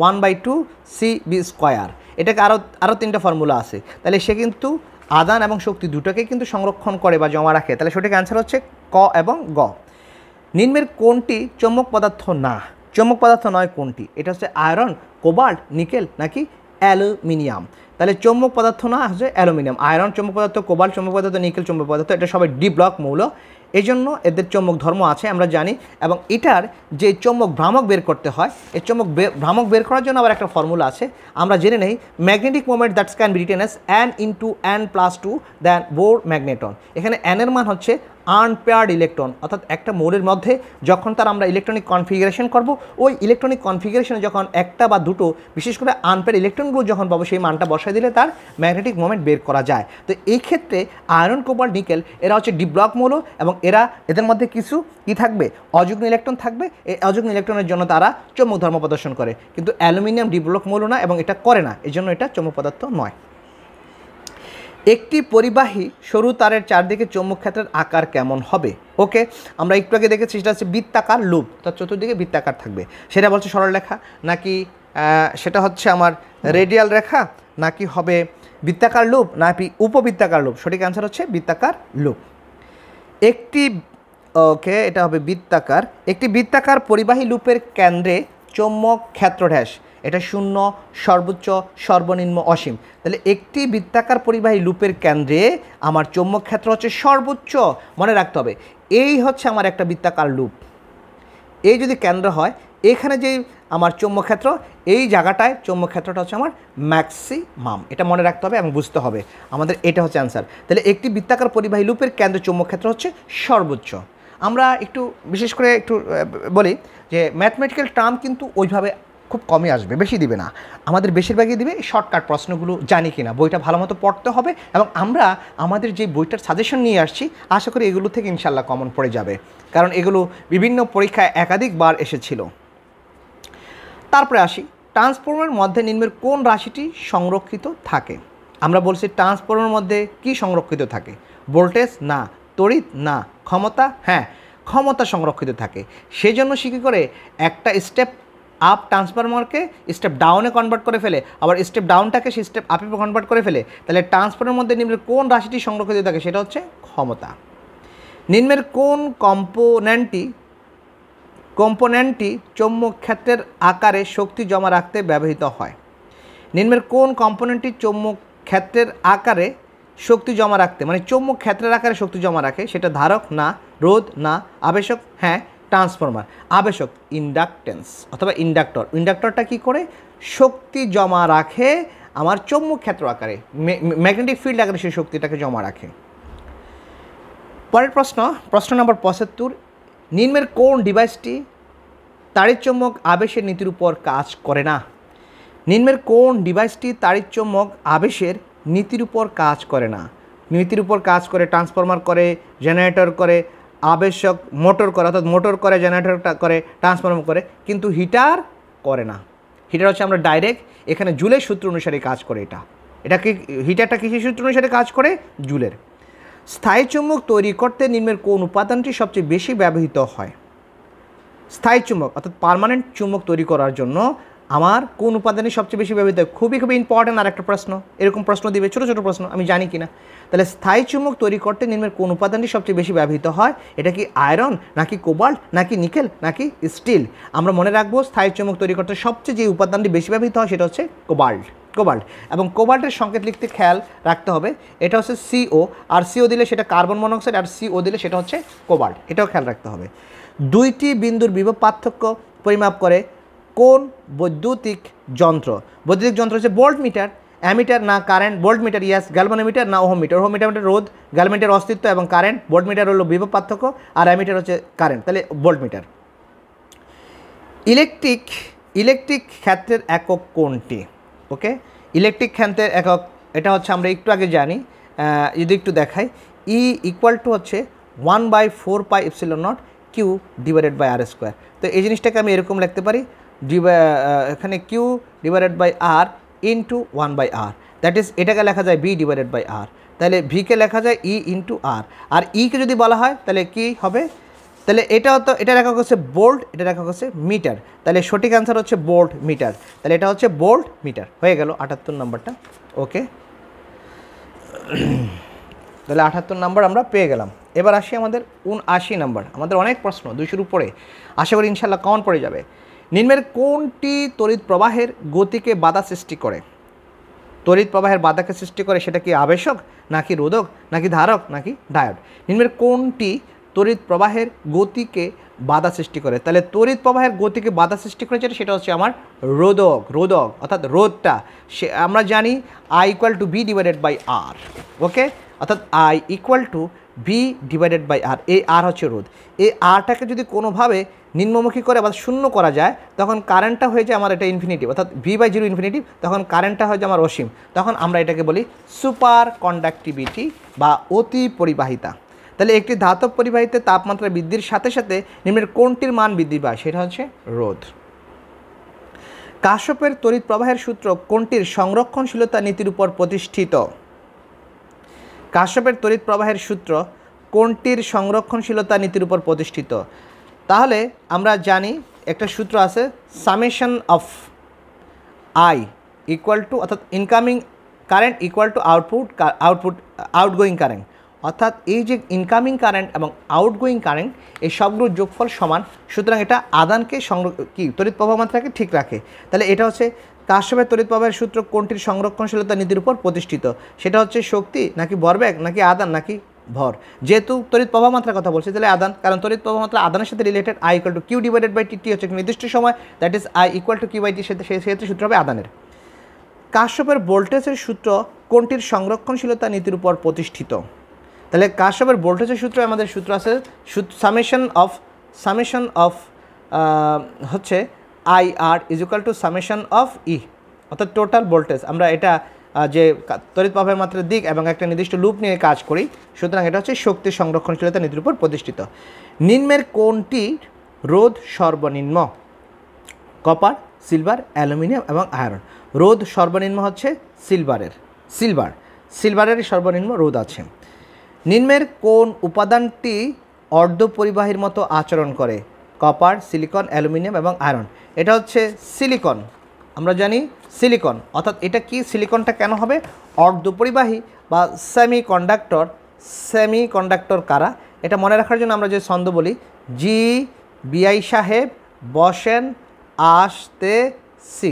Speaker 1: 1/2CV²। এটাকে আরও 3টা ফর্মুলা আছে। তাহলে সে কিন্তু আদান এবং শক্তি দুটোকে কিন্তু সংরক্ষণ করে বা জমা রাখে। তাহলে সঠিক অ্যান্সার হচ্ছে ক এবং গ। নিম্নের কোনটি চৌম্বক পদার্থ না? চৌম্বক পদার্থ নয় কোনটি? এটা হচ্ছে আয়রন, কোবাল্ট, নিকেল নাকি অ্যালুমিনিয়াম। তাহলে চৌম্বক পদার্থ না হচ্ছে অ্যালুমিনিয়াম। আয়রন চৌম্বক পদার্থ, কোবাল্ট চৌম্বক পদার্থ, নিকেল চৌম্বক পদার্থ, এটা সবাই ডি ব্লক মৌল, এই জন্য এদের চৌম্বক ধর্ম আছে আমরা জানি। এবং এটার যে চৌম্বক ভ্রামক বের করতে হয়, এই চৌম্বক ভ্রামক বের করার জন্য আবার একটা ফর্মুলা আছে, আমরা জেনে নেই। Magnetic moment that's can be written as N × N+2 than Bohr magneton. এখানে N এর মান হচ্ছে আনপেয়ার্ড ইলেকট্রন, অর্থাৎ একটা মৌলের মধ্যে যখন তার আমরা ইলেকট্রনিক কনফিগারেশন করব, ওই ইলেকট্রনিক কনফিগারেশনে যখন একটা বা দুটো বিশেষ করে আনপেয়ার্ড ইলেকট্রনগুলো যখন পাবো, সেই মানটা বসায় দিলে তার ম্যাগনেটিক মোমেন্ট বের করা যায়। তো এই ক্ষেত্রে আয়রন, কোবাল্ট, নিকেল এরা হচ্ছে ডি ব্লক মৌল, এবং এদের মধ্যে কিছু কি থাকবে? অযুগ্ম ইলেকট্রন থাকবে। এই অযুগ্ম ইলেকট্রনের জন্য তারা চৌম্বক ধর্ম প্রদর্শন করে, কিন্তু অ্যালুমিনিয়াম ডি ব্লক মৌল না এবং এটা করে না, এই জন্য এটা চৌম্বক পদার্থ নয়। একটি পরিবাহী সরু তারের চারদিকে চৌম্বক ক্ষেত্রের আকার কেমন হবে? ওকে, আমরা একটু আগে দেখেছি সেটা হচ্ছে বৃত্তাকার লুপ, তার চতুর্দিকে বৃত্তাকার থাকবে। সেটা বলছে সরলরেখা নাকি সেটা হচ্ছে আমার রেডিয়াল রেখা, নাকি হবে বৃত্তাকার লুপ নাকি উপবৃত্তাকার লুপ? সঠিক অ্যান্সার হচ্ছে বৃত্তাকার লুপ। একটি ওকে, এটা হবে বৃত্তাকার। একটি বৃত্তাকার পরিবাহী লুপের কেন্দ্রে চৌম্বক ক্ষেত্র ড্যাশ, এটা শূন্য, সর্বোচ্চ, সর্বনিম্ন, অসীম। তাহলে একটি বৃত্তাকার পরিবাহী লুপের কেন্দ্রে আমার চৌম্বক ক্ষেত্র হচ্ছে সর্বোচ্চ, মনে রাখতে হবে। এই হচ্ছে আমার একটা বৃত্তাকার লুপ, এই যদি কেন্দ্র হয়, এখানে যে আমার চৌম্বক ক্ষেত্র, এই জায়গাটায় চৌম্বক ক্ষেত্রটা হচ্ছে আমার ম্যাক্সিমাম। এটা মনে রাখতে হবে এবং বুঝতে হবে আমাদের, এটা হচ্ছে অ্যান্সার। তাহলে একটি বৃত্তাকার পরিবাহী লুপের কেন্দ্রে চৌম্বক ক্ষেত্র হচ্ছে সর্বোচ্চ। আমরা একটু বিশেষ করে একটু বলি যে ম্যাথমেটিক্যাল টার্ম কিন্তু ওইভাবে খুব কমই আসবে, বেশি দিবে না, আমাদের বেশিরভাগই দিবে শর্টকাট প্রশ্নগুলো। জানি কিনা বইটা ভালো মতো পড়তে হবে, এবং আমরা আমাদের যে বইটার সাজেশন নিয়ে আসছি আশা করি এগুলো থেকে ইনশাল্লাহ কমন পড়ে যাবে, কারণ এগুলো বিভিন্ন পরীক্ষায় একাধিকবার এসেছিল। তারপরে আসি, ট্রান্সফর্মারের মধ্যে নিম্নের কোন রাশিটি সংরক্ষিত থাকে? আমরা বলছি ট্রান্সফর্মারের মধ্যে কি সংরক্ষিত থাকে? ভোল্টেজ না, তড়িৎ না, ক্ষমতা? হ্যাঁ, ক্ষমতা সংরক্ষিত থাকে। সেই জন্য সে কী করে, একটা স্টেপ আপ ট্রান্সফরমারকে স্টেপ ডাউনে কনভার্ট করে ফেলে, আবার স্টেপ ডাউনটাকে সে স্টেপ আপে কনভার্ট করে ফেলে। তাহলে ট্রান্সফরমারের মধ্যে নিম্নের কোন রাশিটি সংরক্ষিত থাকে? সেটা হচ্ছে ক্ষমতা। নিম্নের কোন কম্পোনেন্টটি চৌম্বক ক্ষেত্রের আকারে শক্তি জমা রাখতে ব্যবহৃত হয়? নিম্নের কোন কম্পোনেন্টটি চৌম্বক ক্ষেত্রের আকারে শক্তি জমা রাখতে, মানে চৌম্বক ক্ষেত্রের আকারে শক্তি জমা রাখে? সেটা ধারক না, রোধ না, আবেশক? হ্যাঁ, ট্রান্সফরমার। আবেশক ইন্ডাকটেন্স অথবা ইন্ডাক্টর। ইন্ডাক্টরটা কি করে শক্তি জমা রাখে আমার চৌম্বক ক্ষেত্র আকারে, ম্যাগনেটিক ফিল্ড আকারে সেই শক্তিটাকে জমা রাখে। পরের প্রশ্ন নম্বর 75, নিম্নের কোন ডিভাইসটি তাড়িৎচুম্বক আবেশের নীতির উপর কাজ করে না? নিম্নের কোন ডিভাইসটি তাড়িৎচুম্বক আবেশের নীতির উপর কাজ করে না? নীতির উপর কাজ করে ট্রান্সফরমার করে, জেনারেটর করে, আবেশক মোটর করে, অর্থাৎ মোটর করে, জেনারেটরটা করে, ট্রান্সফরমার করে, কিন্তু হিটার করে না। হিটার হচ্ছে আমরা ডাইরেক্ট এখানে জুলের সূত্র অনুসারে কাজ করে। এটা কি হিটারটা কিসের সূত্র অনুসারে কাজ করে? জুলের। স্থায়ী চুম্বক তৈরি করতে নিম্নের কোন উপাদানটি সবচেয়ে বেশি ব্যবহৃত হয়? স্থায়ী চুম্বক অর্থাৎ পার্মানেন্ট চুম্বক তৈরি করার জন্য আমার কোন উপাদানই সবচেয়ে বেশি ব্যবহৃত হয়? খুবই ইম্পর্টেন্ট আর একটা প্রশ্ন, এরকম প্রশ্ন দিবে, ছোটো ছোটো প্রশ্ন, আমি জানি কিনা। তাহলে স্থায়ী চুম্বক তৈরি করতে নিম্নের কোন উপাদানটি সবচেয়ে বেশি ব্যবহৃত হয়? এটা কি আয়রন, নাকি কোবাল্ট, নাকি নিকেল, নাকি স্টিল? আমরা মনে রাখবো স্থায়ী চুম্বক তৈরি করতে সবচেয়ে যে উপাদানটি বেশি ব্যবহৃত হয় সেটা হচ্ছে কোবাল্ট। এবং কোবাল্টের সংকেত লিখতে খেয়াল রাখতে হবে, এটা হচ্ছে CO, আর CO দিলে সেটা কার্বন মনোক্সাইড, আর CO দিলে সেটা হচ্ছে কোবাল্ট, এটাও খেয়াল রাখতে হবে। দুইটি বিন্দুর বিভব পার্থক্য পরিমাপ করে কোন বৈদ্যুতিক যন্ত্র? বৈদ্যুতিক যন্ত্র হচ্ছে ভোল্ট মিটার, অ্যামিটার না কারেন্ট? ভোল্ট মিটার ইয়াস। গ্যালভানোমিটার না ওহম মিটার? ওহম মিটার রোধ, গ্যালভানোমিটার অস্তিত্ব এবং কারেন্ট, ভোল্ট মিটার হলো বিভব পার্থক্য, আর অ্যামিটার হচ্ছে কারেন্ট, তাহলে ভোল্ট মিটার। ইলেকট্রিক ক্ষেত্রের একক কোনটি? ওকে, ইলেকট্রিক ক্ষেত্রের একক এটা হচ্ছে আমরা একটু আগে জানি, যদি একটু দেখাই, E = হচ্ছে 1/4πε0 Q / R²। তো এই জিনিসটাকে আমি এরকম লিখতে পারি, এখানে Q / R × 1/R, that is এটাকে লেখা যায় B / R। তাহলে ভিকে লেখা যায় E × R, আর ইকে যদি বলা হয় তাহলে কি হবে? তাহলে এটা লেখা হচ্ছে ভোল্ট, এটা লেখা হচ্ছে মিটার, তাহলে সঠিক অ্যান্সার হচ্ছে ভোল্ট মিটার। তাহলে এটা হচ্ছে ভোল্ট মিটার, হয়ে গেল 78 নম্বরটা। ওকে, তাহলে 78 নম্বর আমরা পেয়ে গেলাম। এবার আসি আমাদের 79 নম্বর। আমাদের অনেক প্রশ্ন, 200-র উপরে, আশা করি ইনশাল্লাহ কমন পড়ে যাবে। নিম্নের কোনটি তড়িৎ প্রবাহের গতিকে বাধা সৃষ্টি করে? তড়িৎ প্রবাহের বাধাকে সৃষ্টি করে সেটা কি আবেশক, নাকি রোধক, নাকি ধারক, নাকি ডায়োড? নিম্নের কোনটি তড়িৎ প্রবাহের গতিকে বাধা সৃষ্টি করে? তাহলে তড়িৎ প্রবাহের গতিকে বাধা সৃষ্টি করে সেটা হচ্ছে আমার রোধক অর্থাৎ রোধটা। আমরা জানি I = B / R। ওকে, অর্থাৎ I = B / R। এই R হচ্ছে রোধ। এই Rটাকে যদি কোনোভাবে নিম্নমুখী করে আবার শূন্য করা যায়, তখন কারেন্টটা হয়ে যায় আমার এটা ইনফিনিটিভ, অর্থাৎ V/0 ইনফিনিটিভ, তখন কারেন্টটা হয়ে যায় আমার অসীম। তখন আমরা এটাকে বলি সুপার কন্ডাক্টিভিটি বা অতি পরিবাহিতা। তাহলে একটি ধাতব পরিবাহিতে তাপমাত্রা বৃদ্ধির সাথে সাথে নিম্নের কোনটির মান বৃদ্ধি পায়? সেটা হচ্ছে রোধ। কাশ্যপের তড়িৎ প্রবাহের সূত্র কোনটির সংরক্ষণশীলতা নীতির উপর প্রতিষ্ঠিত? কাশ্যপের তড়িৎ প্রবাহের সূত্র কোনটির সংরক্ষণশীলতা নীতির উপর প্রতিষ্ঠিত? তাহলে আমরা জানি একটা সূত্র আছে, summation of I equal to, অর্থাৎ incoming current equal to outgoing current, অর্থাৎ এই যে ইনকামিং কারেন্ট এবং আউটগোয়িং কারেন্ট এই সবগুলোর যোগফল সমান, সুতরাং এটা আদানকে তড়িৎ প্রবাহ মাত্রাকে ঠিক রাখে। তাহলে এটা হচ্ছে কাশ্যপের তড়িৎ প্রবাহের সূত্র কোনটির সংরক্ষণশীলতা নীতির উপর প্রতিষ্ঠিত? সেটা হচ্ছে শক্তি নাকি ভরবেগ নাকি আদান নাকি ভর? যেহেতু তড়িৎ প্রবাহ মাত্রার কথা বলছি তাহলে আদান, কারণ তড়িৎ প্রবাহ মাত্রা আদানের সাথে related. I equal to Q divided by T হচ্ছে নির্দিষ্ট সময়, that is I equal to Q by T, সেক্ষেত্রে সূত্র হবে আদানের। কাশ্যপের ভোল্টেজের সূত্র কোনটির সংরক্ষণশীলতা নীতির উপর প্রতিষ্ঠিত? তাহলে কাশ্যপের ভোল্টেজের সূত্র আমাদের সূত্র আছে সামেশন অফ হচ্ছে I R is equal to summation of E, অর্থাৎ টোটাল ভোল্টেজ। আমরা এটা যে তড়িৎ প্রবাহের মাত্রার দিক এবং একটা নির্দিষ্ট লুপ নিয়ে কাজ করি, সুতরাং এটা হচ্ছে শক্তির সংরক্ষণশীলতা নীতির উপর প্রতিষ্ঠিত। নিম্নের কোনটি রোধ সর্বনিম্ন? কপার, সিলভার, অ্যালুমিনিয়াম এবং আয়রন। রোধ সর্বনিম্ন হচ্ছে সিলভারের সর্বনিম্ন রোধ আছে। নিম্নের কোন উপাদানটি অর্ধপরিবাহীর মতো আচরণ করে? কপার, সিলিকন, অ্যালুমিনিয়াম এবং আয়রন। এটা হচ্ছে সিলিকন, আমরা জানি সিলিকন, অর্থাৎ এটা কি, সিলিকনটা কেন হবে অর্ধপরিবাহী বা সেমিকন্ডাক্টর কারা? এটা মনে রাখার জন্য আমরা যে ছন্দ বলি, জি বিআই সাহেব বসেন আসতেছি।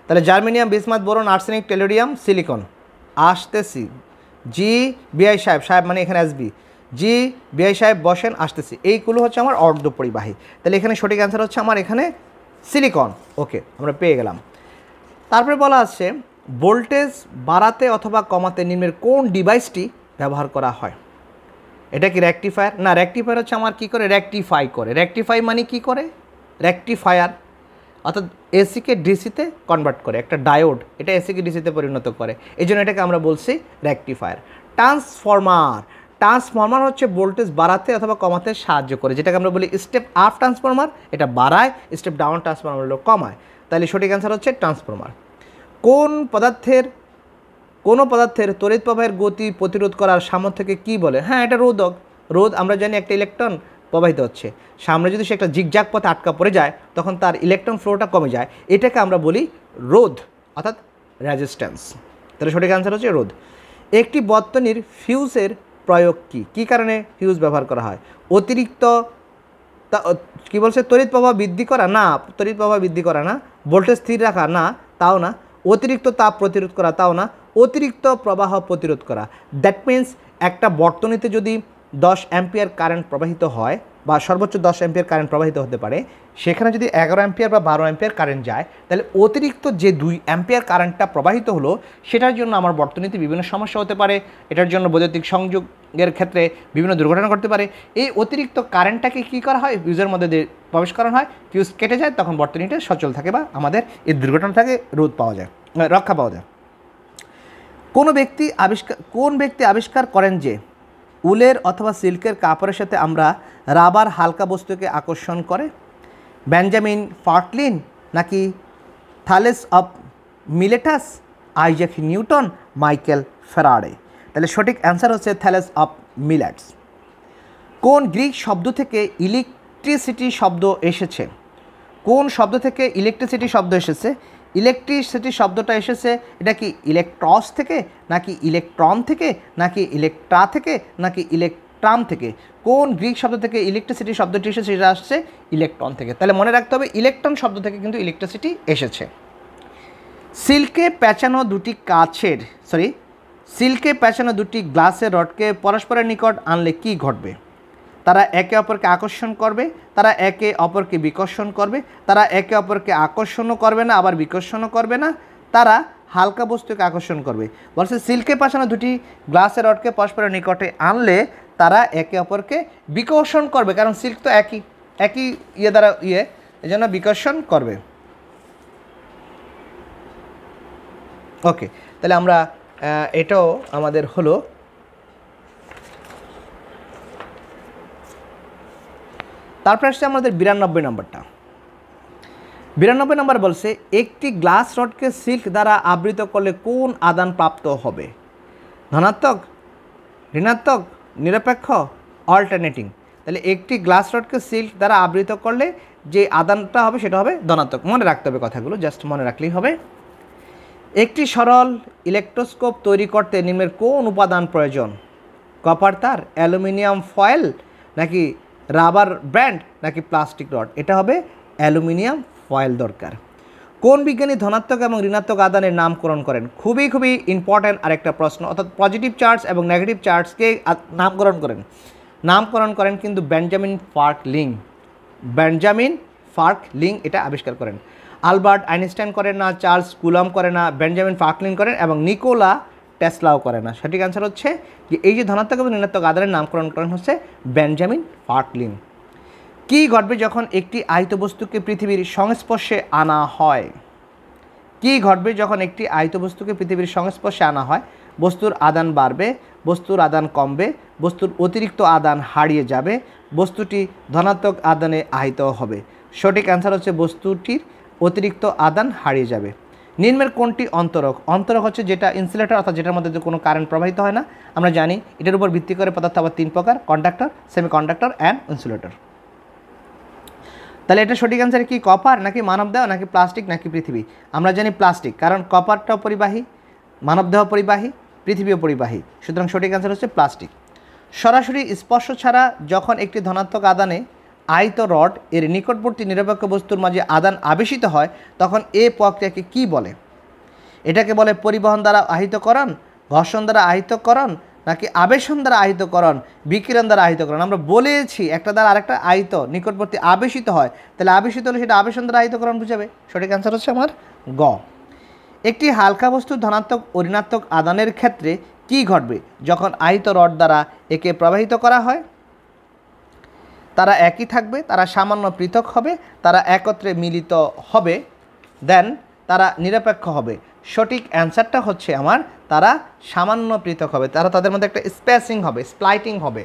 Speaker 1: তাহলে germanium, bismuth, boron, arsenic, tellurium, silicon. আসতেছি, জি বিআই সাহেব মানে এখানে আসবি, জি বিআই সাহেব বসেন আসতেছি, এইগুলো হচ্ছে আমার অর্ধপরিবাহী। তাহলে এখানে সঠিক অ্যান্সার হচ্ছে আমার এখানে সিলিকন। ওকে, আমরা পেয়ে গেলাম। তারপরে বলা আছে ভোল্টেজ বাড়াতে অথবা কমাতে নিম্নের কোন ডিভাইসটি ব্যবহার করা হয়? এটা কি রেকটিফায়ার? না, রেকটিফায়ার হচ্ছে আমার কী করে, রেকটিফাই মানে কী করে, রেকটিফায়ার অর্থাৎ এসিকে ডিসিতে কনভার্ট করে, একটা ডায়োড এটা এসিকে ডিসিতে পরিণত করে, এই জন্য এটাকে আমরা বলছি রেকটিফায়ার। ট্রান্সফরমার হচ্ছে ভোল্টেজ বাড়াতে অথবা কমাতে সাহায্য করে, যেটাকে আমরা বলি স্টেপ আপ ট্রান্সফরমার, এটা বাড়ায়, স্টেপ ডাউন ট্রান্সফরমার হলো কমায়। তাহলে সঠিক অ্যান্সার হচ্ছে ট্রান্সফরমার। কোনো পদার্থের তড়িৎ প্রবাহের গতি প্রতিরোধ করার সামর্থ্যকে কী বলে? হ্যাঁ, এটা রোধক। রোধ আমরা জানি একটা ইলেকট্রন প্রবাহিত হচ্ছে, সামনে যদি সে একটা জিগজ্যাগ পথে আটকা পড়ে যায় তখন তার ইলেকট্রন ফ্লোটা কমে যায়, এটাকে আমরা বলি রোধ অর্থাৎ রেজিস্ট্যান্স। তাহলে সঠিক অ্যান্সার হচ্ছে রোধ। একটি বর্তনীর ফিউজের প্রয়োগ কী কারণে ফিউজ ব্যবহার করা হয়? অতিরিক্ত কী বলছে, তড়িৎ প্রবাহ বৃদ্ধি করা? না, তড়িৎ প্রবাহ বৃদ্ধি করা না। ভোল্টেজ স্থির রাখা? না, তাও না। অতিরিক্ত তাপ প্রতিরোধ করা? তাও না। অতিরিক্ত প্রবাহ প্রতিরোধ করা। দ্যাট মিন্স একটা বর্তনীতে যদি 10 অ্যাম্পিয়ার কারেন্ট প্রবাহিত হয় বা সর্বোচ্চ 10 অ্যাম্পিয়ার কারেন্ট প্রবাহিত হতে পারে, সেখানে যদি 11 অ্যাম্পিয়ার বা 12 অ্যাম্পিয়ার কারেন্ট যায়, তাহলে অতিরিক্ত যে 2 অ্যাম্পিয়ার কারেন্টটা প্রবাহিত হলো সেটার জন্য আমার বর্তনীতে বিভিন্ন সমস্যা হতে পারে, এটার জন্য বৈদ্যুতিক সংযোগের ক্ষেত্রে বিভিন্ন দুর্ঘটনা ঘটতে পারে। এই অতিরিক্ত কারেন্টটাকে কী করা হয়, ফিউজের মধ্যে দিয়ে প্রবেশ করানো হয়, ফিউজ কেটে যায়, তখন বর্তনীটা সচল থাকে বা আমাদের এই দুর্ঘটনা থেকে রক্ষা পাওয়া যায়। কোন ব্যক্তি আবিষ্কার করেন যে উলের অথবা সিল্কের কাপড়ের সাথে আমরা রাবার হালকা বস্তুকে আকর্ষণ করে? বেঞ্জামিন ফার্টলিন নাকি Thales of Miletus, Isaac Newton, Michael Faraday? তাহলে সঠিক অ্যান্সার হচ্ছে থ্যালেস অফ মিলেটস। কোন গ্রিক শব্দ থেকে ইলেকট্রিসিটি শব্দ এসেছে? কোন শব্দ থেকে ইলেকট্রিসিটি শব্দ এসেছে? ইলেকট্রিসিটি শব্দটা এসেছে এটা কি ইলেকট্রস থেকে নাকি ইলেকট্রন থেকে নাকি ইলেকট্রা থেকে নাকি ইলেকট্রাম থেকে? কোন গ্রিক শব্দ থেকে ইলেকট্রিসিটি শব্দটি এসেছে? সেটা আসছে ইলেকট্রন থেকে। তাহলে মনে রাখতে হবে ইলেকট্রন শব্দ থেকে কিন্তু ইলেকট্রিসিটি এসেছে। সিল্কে পেঁচানো দুটি গ্লাসের রডকে পরস্পরের নিকট আনলে কি ঘটবে? তারা একে অপরকে আকর্ষণ করবে, তারা একে অপরকে বিকর্ষণ করবে, তারা একে অপরকে আকর্ষণও করবে না আবার বিকর্ষণও করবে না, তারা হালকা বস্তুকে আকর্ষণ করবে। বলছে সিল্কে পেঁচানো দুটি গ্লাসের রডকে পরস্পরের নিকটে আনলে তারা একে অপরকে বিকর্ষণ করবে, কারণ সিল্ক তো একই দ্বারা এই জন্য বিকর্ষণ করবে। ওকে, তাহলে আমরা এটাও আমাদের হলো। তারপর আসছে আমাদের 92 নম্বরটা। 92 নম্বর বলছে একটি গ্লাস রডকে সিল্ক দ্বারা আবৃত করলে কোন আদান প্রাপ্ত হবে? ধনাত্মক, ঋণাত্মক, নিরপেক্ষ, অল্টারনেটিং। তাহলে একটি গ্লাস রডকে সিল্ক দ্বারা আবৃত করলে যে আদানটা হবে সেটা হবে ধনাত্মক। মনে রাখতে হবে কথাগুলো, জাস্ট মনে রাখলেই হবে। একটি সরল ইলেকট্রোস্কোপ তৈরি করতে নিম্নের কোন উপাদান প্রয়োজন? কপার তার, অ্যালুমিনিয়াম ফয়েল, নাকি রাবার ব্যান্ড, নাকি প্লাস্টিক রড? এটা হবে অ্যালুমিনিয়াম ফয়েল দরকার। কোন বিজ্ঞানী ধনাত্মক এবং ঋণাত্মক আদানের নামকরণ করেন? খুবই খুবই ইম্পর্ট্যান্ট আরেকটা প্রশ্ন। অর্থাৎ পজিটিভ চার্জ এবং নেগেটিভ চার্জকে নামকরণ করেন কিন্তু বেঞ্জামিন ফার্কলিং। বেঞ্জামিন ফার্কলিং এটা আবিষ্কার করেন। আলবার্ট আইনস্টাইন করেন না, চার্লস কুলম করে না, বেঞ্জামিন ফার্কলিং করেন এবং নিকোলা টেসলাও করে না। সঠিক অ্যান্সার হচ্ছে যে এই যে ধনাত্মক এবং ঋণাত্মক আদানের নামকরণ করেন হচ্ছে বেঞ্জামিন ফার্কলিং। কী ঘটবে যখন একটি আয়ত বস্তুকে পৃথিবীর সংস্পর্শে আনা হয়? কী ঘটবে যখন একটি আয়ত বস্তুকে পৃথিবীর সংস্পর্শে আনা হয়? বস্তুর আদান বাড়বে, বস্তুর আদান কমবে, বস্তুর অতিরিক্ত আদান হারিয়ে যাবে, বস্তুটি ধনাত্মক আদানে আহিত হবে। সঠিক অ্যান্সার হচ্ছে বস্তুটির অতিরিক্ত আদান হারিয়ে যাবে। নিম্নের কোনটি অন্তরক? অন্তরক হচ্ছে যেটা ইনসুলেটর, অর্থাৎ যেটার মধ্যে কোনো কারেন্ট প্রবাহিত হয় না। আমরা জানি এটার উপর ভিত্তি করে পদার্থ আবার তিন প্রকার: কন্ডাক্টর, সেমিকন্ডাক্টর অ্যান্ড ইনসুলেটর। তাহলে এটা সঠিক অ্যান্সার কি? কপার, নাকি মানবদেহ, নাকি প্লাস্টিক, নাকি পৃথিবী? আমরা জানি প্লাস্টিক, কারণ কপারটাও পরিবাহী, মানবদেহ পরিবাহী, পৃথিবীও পরিবাহী। সুতরাং সঠিক অ্যান্সার হচ্ছে প্লাস্টিক। সরাসরি স্পর্শ ছাড়া যখন একটি ধনাত্মক আদানে আয়ত রড এর নিকটবর্তী নিরপেক্ষ বস্তুর মাঝে আদান আবেশিত হয় তখন এ প্রক্রিয়াকে কি বলে? এটাকে বলে পরিবহন দ্বারা আহিতকরণ, ঘর্ষণ দ্বারা আহিতকরণ, নাকি আবেশন দ্বারা আহিতকরণ, বিকিরণ দ্বারা আহিতকরণ? আমরা বলেছি একটা দ্বারা আরেকটা আহিত নিকটবর্তী আবেশিত হয়, তাহলে আবেশিত হলে সেটা আবেশন দ্বারা আহিতকরণ বুঝাবে। সঠিক অ্যান্সার হচ্ছে আমার গ। একটি হালকা বস্তুর ধনাত্মক ও ঋণাত্মক আদানের ক্ষেত্রে কি ঘটবে যখন আহিত রড দ্বারা একে প্রবাহিত করা হয়? তারা একই থাকবে, তারা সামান্য পৃথক হবে, তারা একত্রে মিলিত হবে, দেন তারা নিরপেক্ষ হবে। সঠিক অ্যান্সারটা হচ্ছে আমার তারা সামান্য পৃথক হবে, তারা তাদের মধ্যে একটা স্পেসিং হবে, স্প্লাইটিং হবে,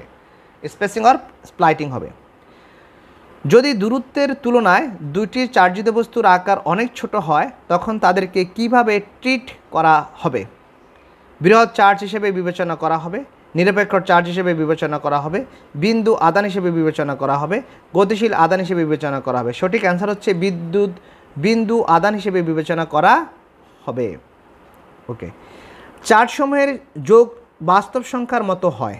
Speaker 1: স্পেসিং অর স্প্লাইটিং হবে। যদি দূরত্বের তুলনায় দুইটি চার্জিত বস্তুর আকার অনেক ছোট হয় তখন তাদেরকে কিভাবে ট্রিট করা হবে? বৃহৎ চার্জ হিসেবে বিবেচনা করা হবে, নিরপেক্ষ চার্জ হিসেবে বিবেচনা করা হবে, বিন্দু আদান হিসেবে বিবেচনা করা হবে, গতিশীল আদান হিসেবে বিবেচনা করা হবে। সঠিক অ্যান্সার হচ্ছে বিন্দু আদান হিসেবে বিবেচনা করা হবে। ওকে, চার্জসমূহের যোগ বাস্তব সংখ্যার মতো হয়।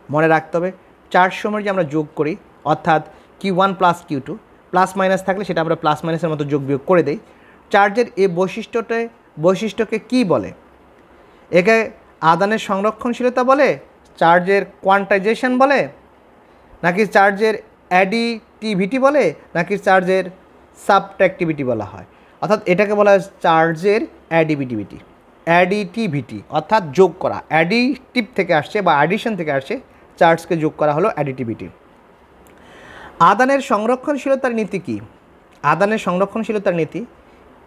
Speaker 1: মনে রাখতে হবে চার্জসমূহের যে আমরা যোগ করি, অর্থাৎ Q1 plus Q2 plus minus থাকলে সেটা আমরা প্লাস মাইনাসের মতো যোগ বিয়োগ করে দেই। চার্জের এই বৈশিষ্ট্যকে কি বলে? একে আদানের সংরক্ষণশীলতা বলে, চার্জের কোয়ান্টাইজেশন বলে, নাকি চার্জের অ্যাডিটিভিটি বলে, নাকি চার্জের সাবট্রাক্টিভিটি বলা হয়? অর্থাৎ এটাকে বলা হয় চার্জের অ্যাডিটিভিটি অর্থাৎ যোগ করা। অ্যাডিটিভ থেকে আসছে বা অ্যাডিশন থেকে আসছে, চার্জকে যোগ করা হলো অ্যাডিটিভিটি। আদানের সংরক্ষণশীলতার নীতি কি? আদানের সংরক্ষণশীলতার নীতি: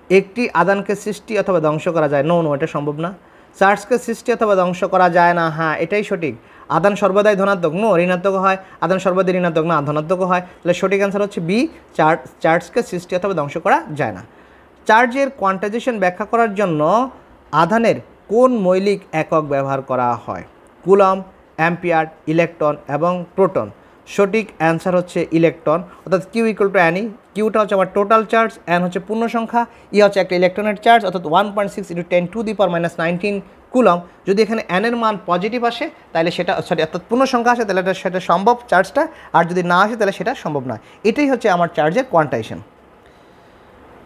Speaker 1: একটি আদানকে সৃষ্টি অথবা ধ্বংস করা যায়। নো, এটা সম্ভব না। চার্জকে সৃষ্টি অথবা ধ্বংস করা যায় না। হ্যাঁ, এটাই সঠিক। আদান সর্বদাই ধনাত্মক। নো, ঋণাত্মক হয়। আদান সর্বদাই ঋণাত্মক না, ধনাত্মক হয়। তাহলে সঠিক অ্যান্সার হচ্ছে বি, চার্জকে সৃষ্টি অথবা ধ্বংস করা যায় না। চার্জের কোয়ান্টাইজেশন ব্যাখ্যা করার জন্য আধানের কোন মৌলিক একক ব্যবহার করা হয়? কুলম, অ্যাম্পিয়ার, ইলেকট্রন এবং প্রোটন। সঠিক অ্যান্সার হচ্ছে ইলেকট্রন। অর্থাৎ Q equal to N E. কিউটা হচ্ছে আমার টোটাল চার্জ, এন হচ্ছে পূর্ণ সংখ্যা, ই হচ্ছে একটা ইলেকট্রনের চার্জ, অর্থাৎ 1.6 × 10⁻⁻19 কুলম। যদি এখানে এন এর মান পজিটিভ আসে তাহলে সেটা অর্থাৎ পূর্ণ সংখ্যা আসে তাহলে সেটা সম্ভব চার্জটা, আর যদি না আসে তাহলে সেটা সম্ভব নয়। এটাই হচ্ছে আমার চার্জের কোয়ান্টাইজেশন।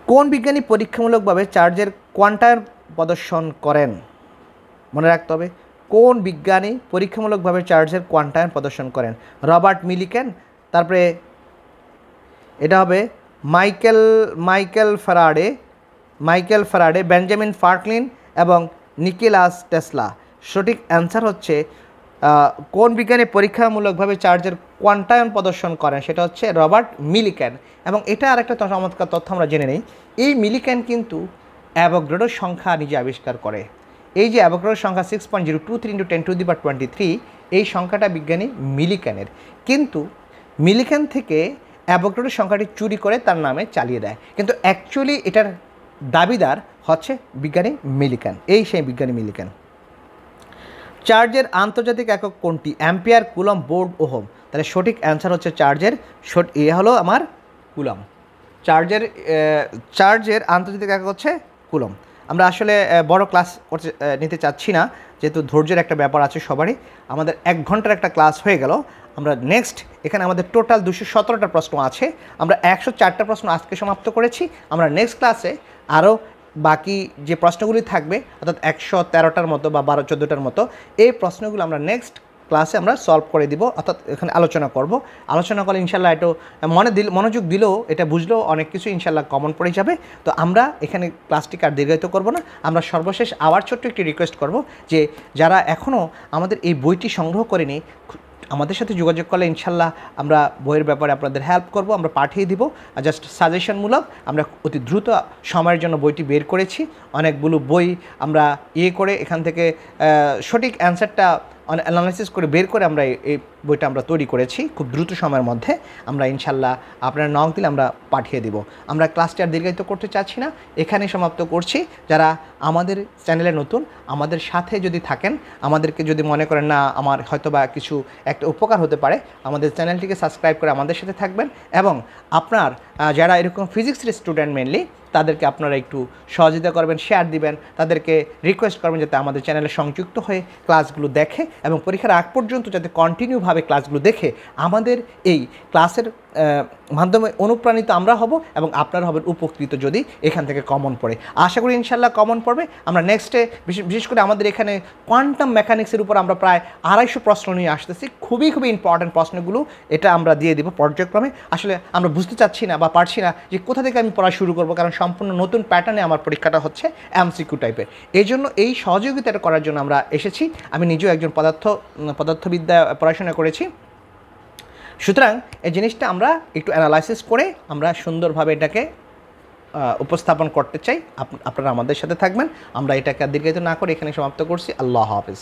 Speaker 1: কোন বিজ্ঞানী পরীক্ষামূলকভাবে চার্জের কোয়ান্টায়ন প্রদর্শন করেন? মনে রাখতে হবে কোন বিজ্ঞানী পরীক্ষামূলকভাবে চার্জের কোয়ান্টায়ন প্রদর্শন করেন? রবার্ট মিলিকেন, তারপরে এটা হবে মাইকেল ফ্যারাডে, বেঞ্জামিন ফার্কলিন এবং নিকোলাস টেসলা। সঠিক অ্যান্সার হচ্ছে কোন বিজ্ঞানী পরীক্ষামূলকভাবে চার্জের কোয়ান্টায়ন প্রদর্শন করেন? সেটা হচ্ছে রবার্ট মিলিকেন। এবং এটা আরেকটা চমৎকার তথ্য আমরা জেনে নিই, এই মিলিকেন কিন্তু অ্যাভোগাড্রোর সংখ্যা নিজে আবিষ্কার করে। এই যে অ্যাভোগাড্রোর সংখ্যা 6.023 × 10⁻23, এই সংখ্যাটা বিজ্ঞানী মিলিকেনের। কিন্তু মিলিকেন থেকে অ্যাভোগাড্রোর সংখ্যাটি চুরি করে তার নামে চালিয়ে দেয়, কিন্তু অ্যাকচুয়ালি এটার দাবিদার হচ্ছে বিজ্ঞানী মিলিকেন। এই সেই বিজ্ঞানী মিলিকেন। চার্জের আন্তর্জাতিক একক কোনটি? Ampere, coulomb, volt, ohm. তাহলে সঠিক অ্যান্সার হচ্ছে চার্জের হলো আমার কুলম। চার্জের আন্তর্জাতিক একক হচ্ছে কুলম। আমরা আসলে বড় ক্লাস নিতে চাচ্ছি না, যেহেতু ধৈর্যের একটা ব্যাপার আছে সবারই। আমাদের 1 ঘন্টার একটা ক্লাস হয়ে গেল। আমরা নেক্সট এখানে আমাদের টোটাল 217টা প্রশ্ন আছে। আমরা 104টা প্রশ্ন আজকে সমাপ্ত করেছি। আমরা নেক্সট ক্লাসে আরও বাকি যে প্রশ্নগুলি থাকবে, অর্থাৎ 113টার মতো বা 12-14টার মতো, এই প্রশ্নগুলো আমরা নেক্সট ক্লাসে আমরা সলভ করে দিব, অর্থাৎ এখানে আলোচনা করব। আলোচনা করলে ইনশাল্লাহ একটু মনোযোগ দিলেও, এটা বুঝলেও অনেক কিছু ইনশাল্লাহ কমন পড়ে যাবে। তো আমরা এখানে ক্লাসটিকে আর দীর্ঘায়িত করব না। আমরা সর্বশেষ আবার ছোট্ট একটি রিকোয়েস্ট করব যে যারা এখনও আমাদের এই বইটি সংগ্রহ করেনি, আমাদের সাথে যোগাযোগ করলে ইনশাল্লাহ আমরা বইয়ের ব্যাপারে আপনাদের হেল্প করব, আমরা পাঠিয়ে দিব। জাস্ট সাজেশনমূলক আমরা অতি দ্রুত সময়ের জন্য বইটি বের করেছি। অনেকগুলো বই আমরা করে এখান থেকে সঠিক অ্যান্সারটা অ্যানালাইসিস করে বের করে আমরা এই বইটা আমরা তৈরি করেছি খুব দ্রুত সময়ের মধ্যে। আমরা ইনশাল্লাহ আপনারা নক দিলে আমরা পাঠিয়ে দিব। আমরা ক্লাসটি আর দীর্ঘায়িত করতে চাচ্ছি না, এখানে সমাপ্ত করছি। যারা আমাদের চ্যানেলে নতুন, আমাদের সাথে যদি থাকেন, আমাদেরকে যদি মনে করেন না আমার হয়তোবা কিছু একটা উপকার হতে পারে, আমাদের চ্যানেলটিকে সাবস্ক্রাইব করে আমাদের সাথে থাকবেন। এবং আপনার যারা এরকম ফিজিক্সের স্টুডেন্ট মেনলি, তাদেরকে আপনারা একটু সহযোগিতা করবেন, শেয়ার দিবেন, তাদেরকে রিকোয়েস্ট করবেন যাতে আমাদের চ্যানেলে সংযুক্ত হয়ে ক্লাসগুলো দেখে এবং পরীক্ষার আগ পর্যন্ত যাতে কন্টিনিউভাবে ক্লাসগুলো দেখে আমাদের এই ক্লাসের মাধ্যমে অনুপ্রাণিত আমরা হব এবং আপনারা হবেন উপকৃত যদি এখান থেকে কমন পড়ে। আশা করি ইনশাল্লাহ কমন পড়বে। আমরা নেক্সটে বিশেষ করে আমাদের এখানে কোয়ান্টাম মেকানিক্সের উপর আমরা প্রায় 250 প্রশ্ন নিয়ে আসতেছি। খুবই ইম্পর্ট্যান্ট প্রশ্নগুলো, এটা আমরা দিয়ে দিব পর্যায়ক্রমে। আসলে আমরা বুঝতে চাচ্ছি না বা পারছি না যে কোথা থেকে আমি পড়া শুরু করব, কারণ সম্পূর্ণ নতুন প্যাটার্নে আমার পরীক্ষাটা হচ্ছে MCQ টাইপের। এই জন্য এই সহযোগিতাটা করার জন্য আমরা এসেছি। আমি নিজেও একজন পদার্থবিদ্যা পড়াশোনা করেছি, সুতরাং এই জিনিসটা আমরা একটু অ্যানালাইসিস করে আমরা সুন্দরভাবে এটাকে উপস্থাপন করতে চাই। আপনারা আমাদের সাথে থাকবেন। আমরা এটাকে দীর্ঘায়িত না করে এখানে সমাপ্ত করছি। আল্লাহ হাফেজ।